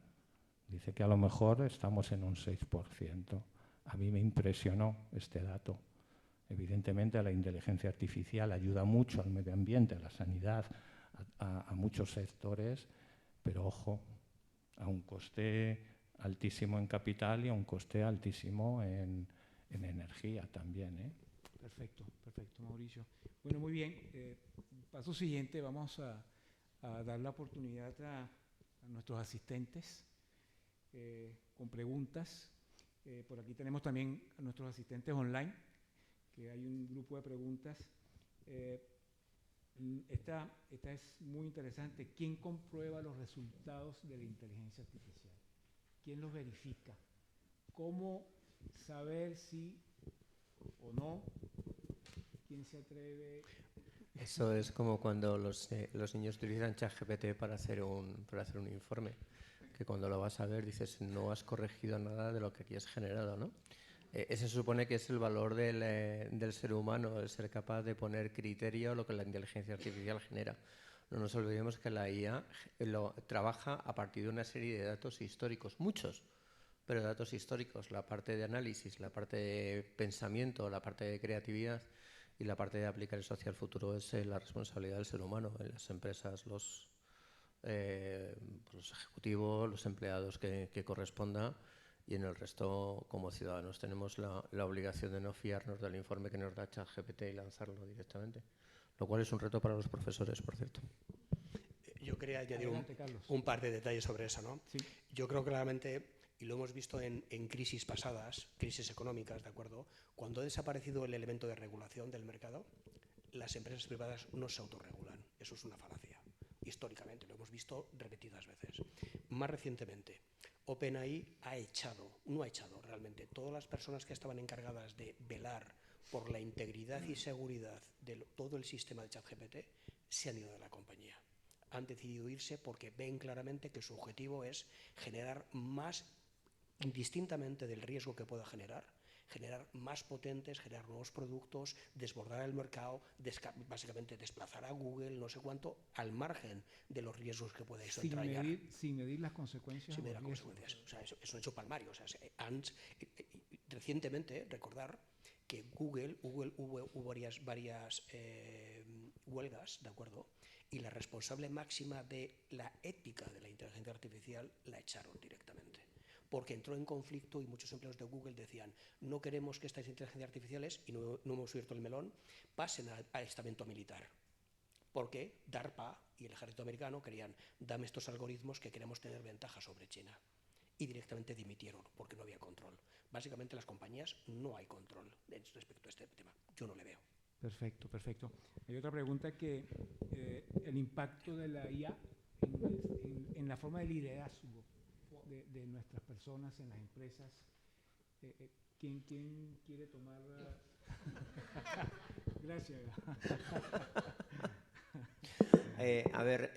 dice que a lo mejor estamos en un 6%. A mí me impresionó este dato. Evidentemente la inteligencia artificial ayuda mucho al medio ambiente, a la sanidad, a muchos sectores, pero ojo, a un coste altísimo en capital y a un coste altísimo en energía también, ¿eh? Perfecto, Mauricio. Bueno, muy bien. Paso siguiente, vamos a dar la oportunidad a nuestros asistentes con preguntas. Por aquí tenemos también a nuestros asistentes online, que hay un grupo de preguntas. Esta es muy interesante. ¿Quién comprueba los resultados de la inteligencia artificial? ¿Quién los verifica? ¿Cómo saber si o no? ¿Quién se atreve? Eso es como cuando los niños utilizan ChatGPT para hacer un informe, que cuando lo vas a ver dices no has corregido nada de lo que aquí has generado, ¿no? Ese se supone que es el valor del ser humano, el ser capaz de poner criterio a lo que la inteligencia artificial genera. No nos olvidemos que la IA trabaja a partir de una serie de datos históricos, muchos, pero datos históricos, la parte de análisis, la parte de pensamiento, la parte de creatividad y la parte de aplicar eso hacia el futuro es la responsabilidad del ser humano. En las empresas, los ejecutivos, los empleados que corresponda, y en el resto, como ciudadanos, tenemos la obligación de no fiarnos del informe que nos da ChatGPT y lanzarlo directamente, lo cual es un reto para los profesores, por cierto. Yo quería añadir Carlos, un par de detalles sobre eso, ¿no? Sí. Yo creo claramente, y lo hemos visto en crisis pasadas, crisis económicas, ¿de acuerdo? Cuando ha desaparecido el elemento de regulación del mercado, las empresas privadas no se autorregulan. Eso es una falacia. Históricamente, lo hemos visto repetidas veces. Más recientemente, OpenAI no ha echado realmente, todas las personas que estaban encargadas de velar por la integridad y seguridad de todo el sistema de ChatGPT se han ido de la compañía. Han decidido irse porque ven claramente que su objetivo es generar más, indistintamente del riesgo que pueda generar más potentes, generar nuevos productos, desbordar el mercado, básicamente desplazar a Google, no sé cuánto, al margen de los riesgos que puede eso entrañar. Sin medir las consecuencias. Sin medir las consecuencias. O sea, es un hecho palmario. O sea, recientemente, recordar que Google hubo varias huelgas, ¿de acuerdo? Y la responsable máxima de la ética de la inteligencia artificial la echaron directamente, porque entró en conflicto y muchos empleados de Google decían no queremos que estas inteligencias artificiales, y no hemos abierto el melón, pasen a estamento militar, porque DARPA y el ejército americano querían dame estos algoritmos que queremos tener ventaja sobre China, y directamente dimitieron porque no había control. Básicamente las compañías no hay control respecto a este tema, yo no le veo. Perfecto. Hay otra pregunta que el impacto de la IA en la forma de liderazgo de nuestras personas en las empresas. ¿Quién quiere tomar? Gracias. A ver,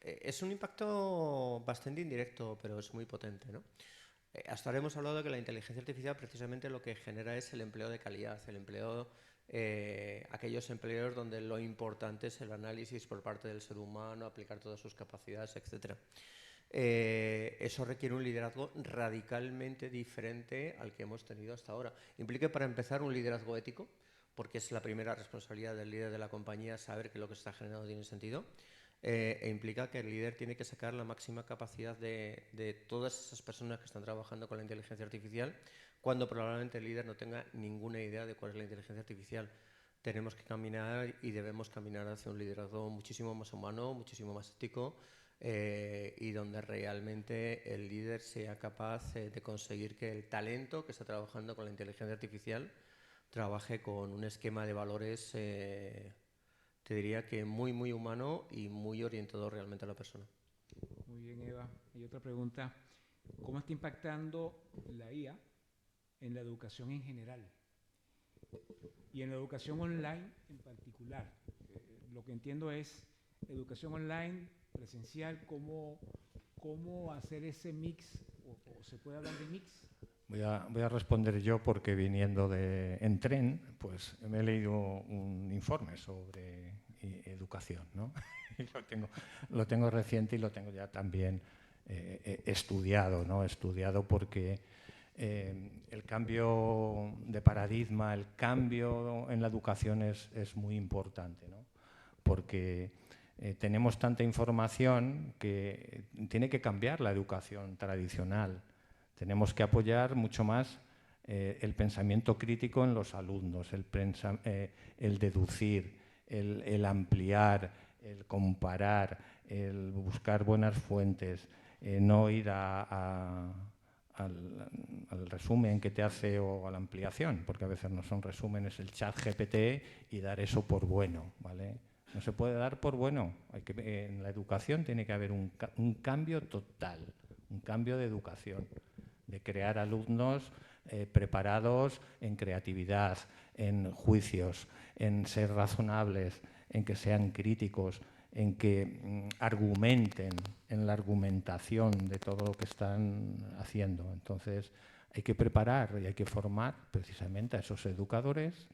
es un impacto bastante indirecto, pero es muy potente, ¿no? Hasta ahora hemos hablado de que la inteligencia artificial precisamente lo que genera es el empleo de calidad, el empleo, aquellos empleos donde lo importante es el análisis por parte del ser humano, aplicar todas sus capacidades, etc. Eso requiere un liderazgo radicalmente diferente al que hemos tenido hasta ahora. Implica, para empezar, un liderazgo ético, porque es la primera responsabilidad del líder de la compañía saber que lo que está generando tiene sentido. Implica que el líder tiene que sacar la máxima capacidad de todas esas personas que están trabajando con la inteligencia artificial, cuando probablemente el líder no tenga ninguna idea de cuál es la inteligencia artificial. Tenemos que caminar y debemos caminar hacia un liderazgo muchísimo más humano, muchísimo más ético, y donde realmente el líder sea capaz de conseguir que el talento que está trabajando con la inteligencia artificial trabaje con un esquema de valores, te diría que muy, muy humano y muy orientado realmente a la persona. Muy bien, Eva. Y otra pregunta, ¿cómo está impactando la IA en la educación en general? Y en la educación online en particular. Lo que entiendo es educación online, presencial, ¿cómo hacer ese mix? ¿O se puede hablar de mix? Voy a responder yo porque viniendo en tren, pues me he leído un informe sobre educación, ¿no? Y lo tengo reciente y lo tengo ya también estudiado, ¿no? Estudiado porque el cambio de paradigma, el cambio en la educación es muy importante, ¿no? Porque tenemos tanta información que tiene que cambiar la educación tradicional. Tenemos que apoyar mucho más el pensamiento crítico en los alumnos, el deducir, el ampliar, el comparar, el buscar buenas fuentes, no ir al resumen que te hace o a la ampliación, porque a veces no son resúmenes, el chat GPT, y dar eso por bueno, ¿vale? No se puede dar por bueno. En la educación tiene que haber un cambio total, un cambio de educación, de crear alumnos preparados en creatividad, en juicios, en ser razonables, en que sean críticos, en que argumenten, en la argumentación de todo lo que están haciendo. Entonces, hay que preparar y hay que formar precisamente a esos educadores,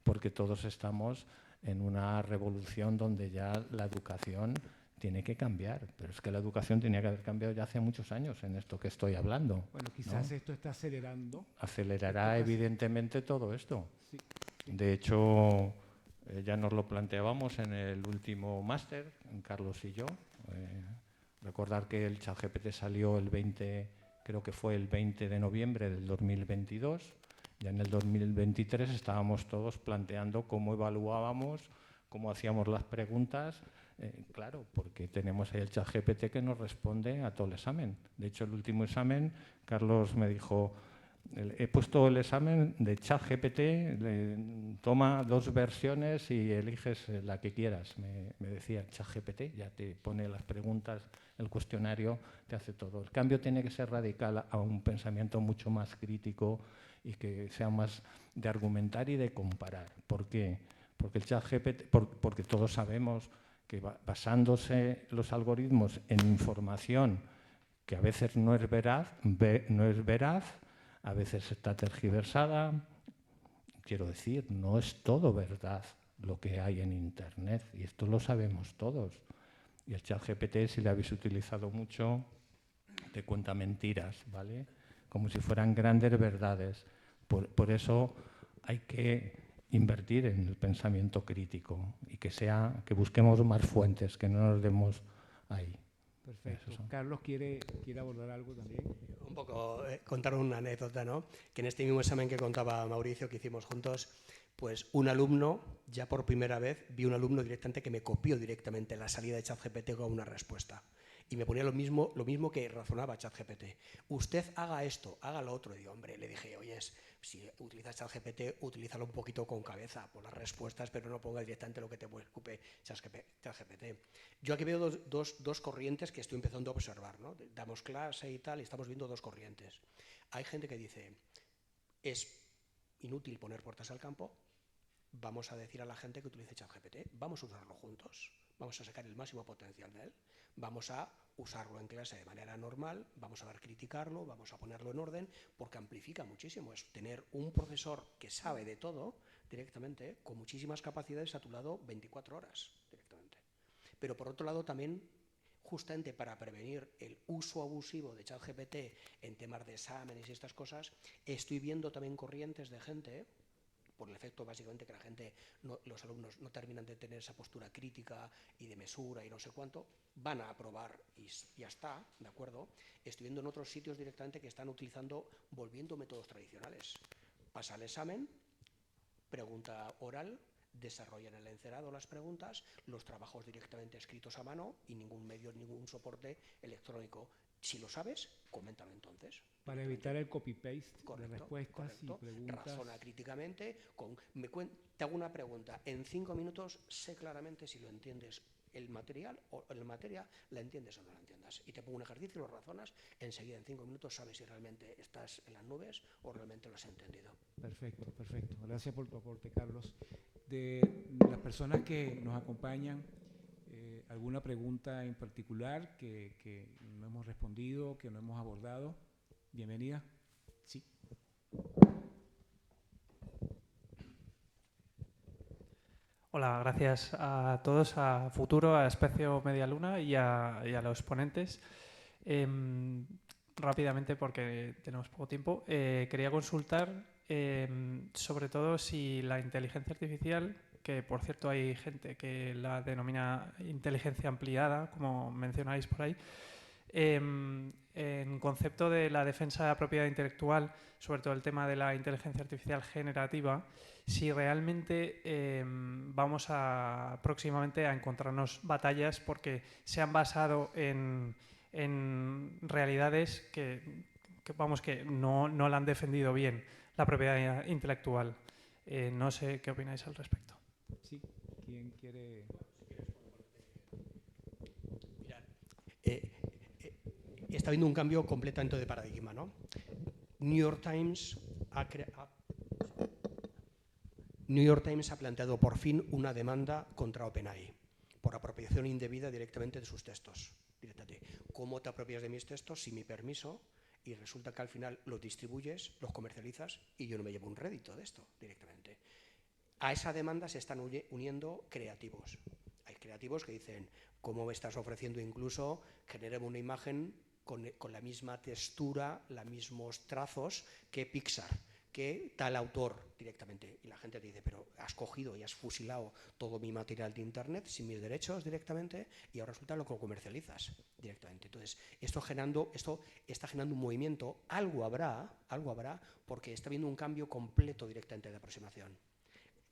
porque todos estamos en una revolución donde ya la educación tiene que cambiar, pero es que la educación tenía que haber cambiado ya hace muchos años en esto que estoy hablando. Bueno, quizás, ¿no?, esto está acelerando. Acelerará evidentemente todo esto. Sí. De hecho, ya nos lo planteábamos en el último máster, Carlos y yo. Recordar que el ChatGPT salió creo que fue el 20 de noviembre del 2022. Ya en el 2023 estábamos todos planteando cómo evaluábamos, cómo hacíamos las preguntas. Claro, porque tenemos ahí el ChatGPT que nos responde a todo el examen. De hecho, el último examen, Carlos me dijo, he puesto el examen de ChatGPT, toma 2 versiones y eliges la que quieras. Me decía, ChatGPT ya te pone las preguntas, el cuestionario, te hace todo. El cambio tiene que ser radical a un pensamiento mucho más crítico y que sea más de argumentar y de comparar. ¿Por qué? Porque el ChatGPT, porque todos sabemos que basándose los algoritmos en información que a veces no es veraz, a veces está tergiversada. Quiero decir, no es todo verdad lo que hay en Internet, y esto lo sabemos todos. Y el ChatGPT, si lo habéis utilizado mucho, te cuenta mentiras, ¿vale? Como si fueran grandes verdades. Por eso hay que invertir en el pensamiento crítico y que busquemos más fuentes, que no nos demos ahí. Perfecto. Carlos quiere abordar algo también. Un poco contar una anécdota, ¿no? Que en este mismo examen que contaba Mauricio, que hicimos juntos, pues un alumno, ya por primera vez, vi un alumno directamente que me copió directamente la salida de ChatGPT con una respuesta. Y me ponía lo mismo que razonaba ChatGPT. Usted haga esto, haga lo otro. Y digo, hombre, le dije, oyes, si utilizas ChatGPT, utilízalo un poquito con cabeza, pon las respuestas, pero no pongas directamente lo que te preocupe ChatGPT. Yo aquí veo dos corrientes que estoy empezando a observar, ¿no? Damos clase y tal, y estamos viendo 2 corrientes. Hay gente que dice, es inútil poner puertas al campo, vamos a decir a la gente que utilice ChatGPT, vamos a usarlo juntos, vamos a sacar el máximo potencial de él, vamos a usarlo en clase de manera normal, vamos a ver criticarlo, vamos a ponerlo en orden, porque amplifica muchísimo. Es tener un profesor que sabe de todo directamente, con muchísimas capacidades a tu lado 24 horas directamente. Pero por otro lado también, justamente para prevenir el uso abusivo de ChatGPT en temas de exámenes y estas cosas, estoy viendo también corrientes de gente, por el efecto básicamente que la gente, los alumnos no terminan de tener esa postura crítica y de mesura y no sé cuánto, van a aprobar y ya está, ¿de acuerdo? Estoy viendo en otros sitios directamente que están utilizando, volviendo métodos tradicionales. Pasa el examen, pregunta oral, desarrollan en el encerado las preguntas, los trabajos directamente escritos a mano y ningún medio, ningún soporte electrónico. Si lo sabes, coméntalo entonces. Para evitar el copy-paste de respuestas y preguntas. Razona críticamente. Te hago una pregunta. En 5 minutos sé claramente si lo entiendes el material o la materia, la entiendes o no la entiendas. Y te pongo un ejercicio, lo razonas, enseguida en 5 minutos sabes si realmente estás en las nubes o realmente lo has entendido. Perfecto, perfecto. Gracias por tu aporte, Carlos. De las personas que nos acompañan, ¿alguna pregunta en particular que no hemos respondido, que no hemos abordado? Bienvenida. Sí. Hola, gracias a todos, a Futuro, a Especio Media Luna y a los ponentes. Rápidamente, porque tenemos poco tiempo, quería consultar sobre todo si la inteligencia artificial, que por cierto hay gente que la denomina inteligencia ampliada, como mencionáis por ahí, en concepto de la defensa de la propiedad intelectual, sobre todo el tema de la inteligencia artificial generativa, si realmente vamos próximamente a encontrarnos batallas porque se han basado en realidades que no la han defendido bien, la propiedad intelectual. No sé qué opináis al respecto. Sí, ¿quién quiere? Mirad, está habiendo un cambio completamente de paradigma, ¿no? New York Times ha planteado por fin una demanda contra OpenAI por apropiación indebida directamente de sus textos. ¿Cómo te apropias de mis textos sin mi permiso? Y resulta que al final los distribuyes, los comercializas y yo no me llevo un rédito de esto directamente. A esa demanda se están uniendo creativos. Hay creativos que dicen, ¿cómo me estás ofreciendo incluso generar una imagen con la misma textura, los mismos trazos que Pixar, que tal autor directamente? Y la gente te dice, pero has cogido y has fusilado todo mi material de internet sin mis derechos directamente y ahora resulta lo que lo comercializas directamente. Entonces, esto está generando un movimiento, algo habrá, porque está habiendo un cambio completo directamente de aproximación.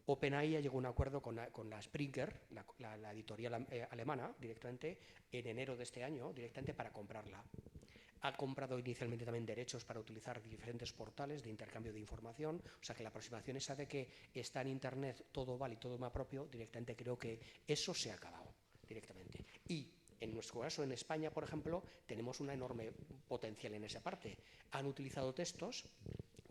OpenAI ya llegó a un acuerdo con la Springer, la editorial alemana, directamente en enero de este año, directamente para comprarla. Ha comprado inicialmente también derechos para utilizar diferentes portales de intercambio de información, o sea que la aproximación esa de que está en Internet todo vale y todo más propio, directamente creo que eso se ha acabado directamente. Y en nuestro caso, en España, por ejemplo, tenemos una enorme potencial en esa parte. Han utilizado textos,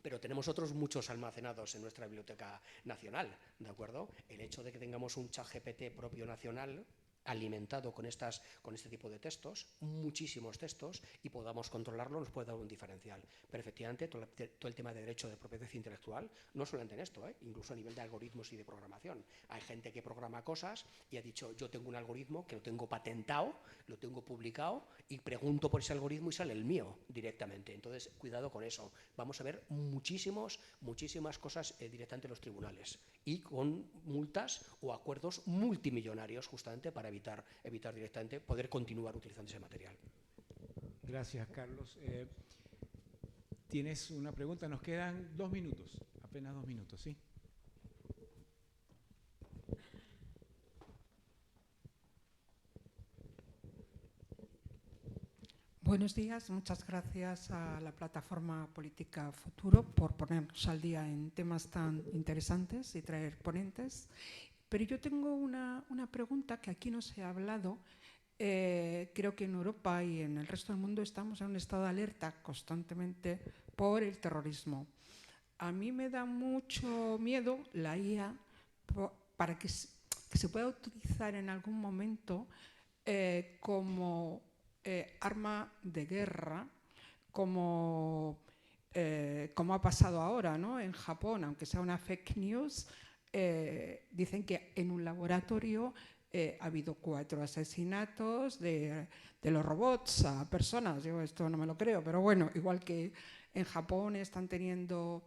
pero tenemos otros muchos almacenados en nuestra biblioteca nacional, ¿de acuerdo? El hecho de que tengamos un ChatGPT propio nacional alimentado con este tipo de textos, muchísimos textos, y podamos controlarlo, nos puede dar un diferencial. Pero efectivamente, todo el tema de derecho de propiedad intelectual, no solamente en esto, incluso a nivel de algoritmos y de programación. Hay gente que programa cosas y ha dicho, yo tengo un algoritmo que lo tengo patentado, lo tengo publicado, y pregunto por ese algoritmo y sale el mío directamente. Entonces, cuidado con eso. Vamos a ver muchísimas cosas directamente en los tribunales y con multas o acuerdos multimillonarios justamente para evitar directamente poder continuar utilizando ese material. Gracias, Carlos. ¿Tienes una pregunta? Nos quedan 2 minutos, apenas 2 minutos, ¿sí? Buenos días, muchas gracias a la plataforma Política Futuro por ponernos al día en temas tan interesantes y traer ponentes. Pero yo tengo una pregunta que aquí no se ha hablado. Creo que en Europa y en el resto del mundo estamos en un estado de alerta constantemente por el terrorismo. A mí me da mucho miedo la IA para que se pueda utilizar en algún momento como arma de guerra, como ha pasado ahora, ¿no? En Japón, aunque sea una fake news, dicen que en un laboratorio ha habido 4 asesinatos de los robots a personas. Yo esto no me lo creo, pero bueno, igual que en Japón están teniendo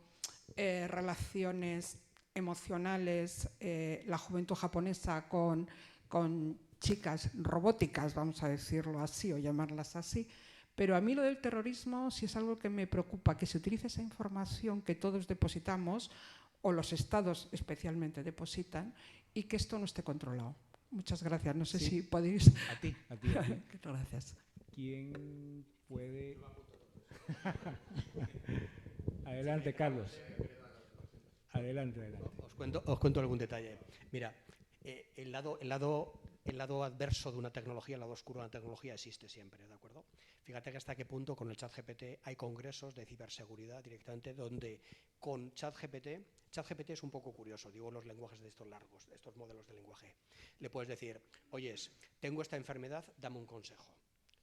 relaciones emocionales la juventud japonesa con chicas robóticas, vamos a decirlo así o llamarlas así. Pero a mí lo del terrorismo sí es algo que me preocupa, que se utilice esa información que todos depositamos, o los estados especialmente depositan, y que esto no esté controlado. Muchas gracias. No sé si podéis... A ti. Gracias. ¿Quién puede...? Adelante, Carlos. Adelante. Os cuento algún detalle. Mira, el lado adverso de una tecnología, el lado oscuro de una tecnología existe siempre, ¿de acuerdo? Fíjate que hasta qué punto con el ChatGPT hay congresos de ciberseguridad directamente donde con ChatGPT es un poco curioso, digo los lenguajes de estos largos, de estos modelos de lenguaje. Le puedes decir, oyes, tengo esta enfermedad, dame un consejo.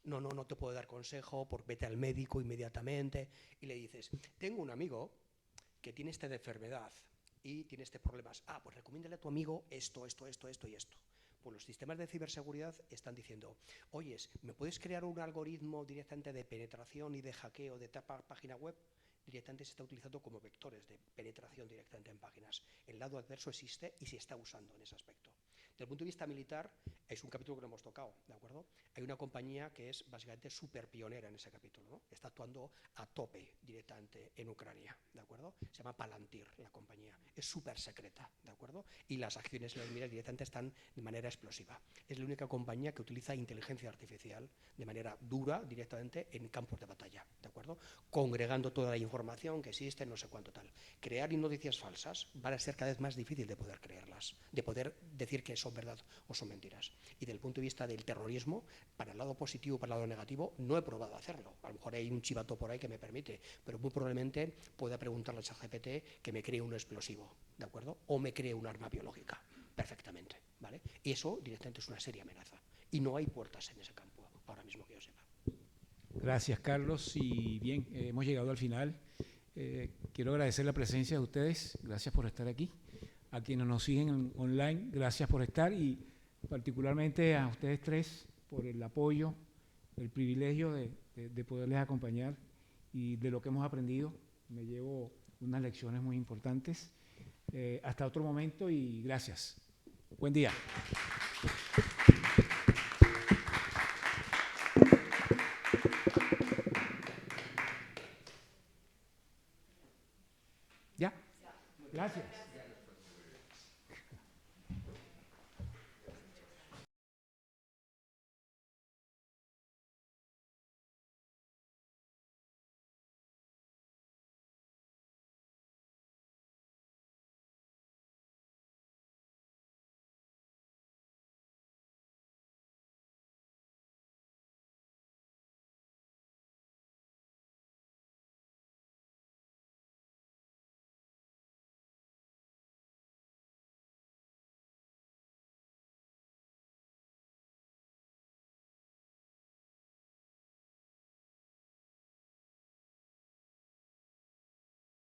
No te puedo dar consejo, porque vete al médico inmediatamente. Y le dices, tengo un amigo que tiene esta enfermedad y tiene este problemas. Pues recomiéndale a tu amigo esto y esto. Pues los sistemas de ciberseguridad están diciendo, oyes, ¿me puedes crear un algoritmo directamente de penetración y de hackeo de página web? Directamente se está utilizando como vectores de penetración directamente en páginas. El lado adverso existe y se está usando en ese aspecto. Desde el punto de vista militar, es un capítulo que no hemos tocado, ¿de acuerdo? Hay una compañía que es básicamente súper pionera en ese capítulo, ¿no? Está actuando a tope directamente en Ucrania, ¿de acuerdo? Se llama Palantir, la compañía. Es súper secreta, ¿de acuerdo? Y las acciones, las miras directamente están de manera explosiva. Es la única compañía que utiliza inteligencia artificial de manera dura directamente en campos de batalla, ¿de acuerdo? Congregando toda la información que existe, no sé cuánto tal. Crear noticias falsas va a ser cada vez más difícil de poder creerlas, de poder decir que son verdad o son mentiras. Y desde el punto de vista del terrorismo, para el lado positivo y para el lado negativo, no he probado a hacerlo. A lo mejor hay un chivato por ahí que me permite, pero muy probablemente pueda preguntarle al ChatGPT que me cree un explosivo, ¿de acuerdo? O me cree un arma biológica, perfectamente, ¿vale? Y eso directamente es una seria amenaza. Y no hay puertas en ese campo, ahora mismo que yo sepa. Gracias, Carlos. Y bien, hemos llegado al final. Quiero agradecer la presencia de ustedes. Gracias por estar aquí. A quienes nos siguen online, gracias por estar, y particularmente a ustedes tres por el apoyo, el privilegio de poderles acompañar y de lo que hemos aprendido. Me llevo unas lecciones muy importantes. Hasta otro momento y gracias. Buen día. ¿Ya? Gracias.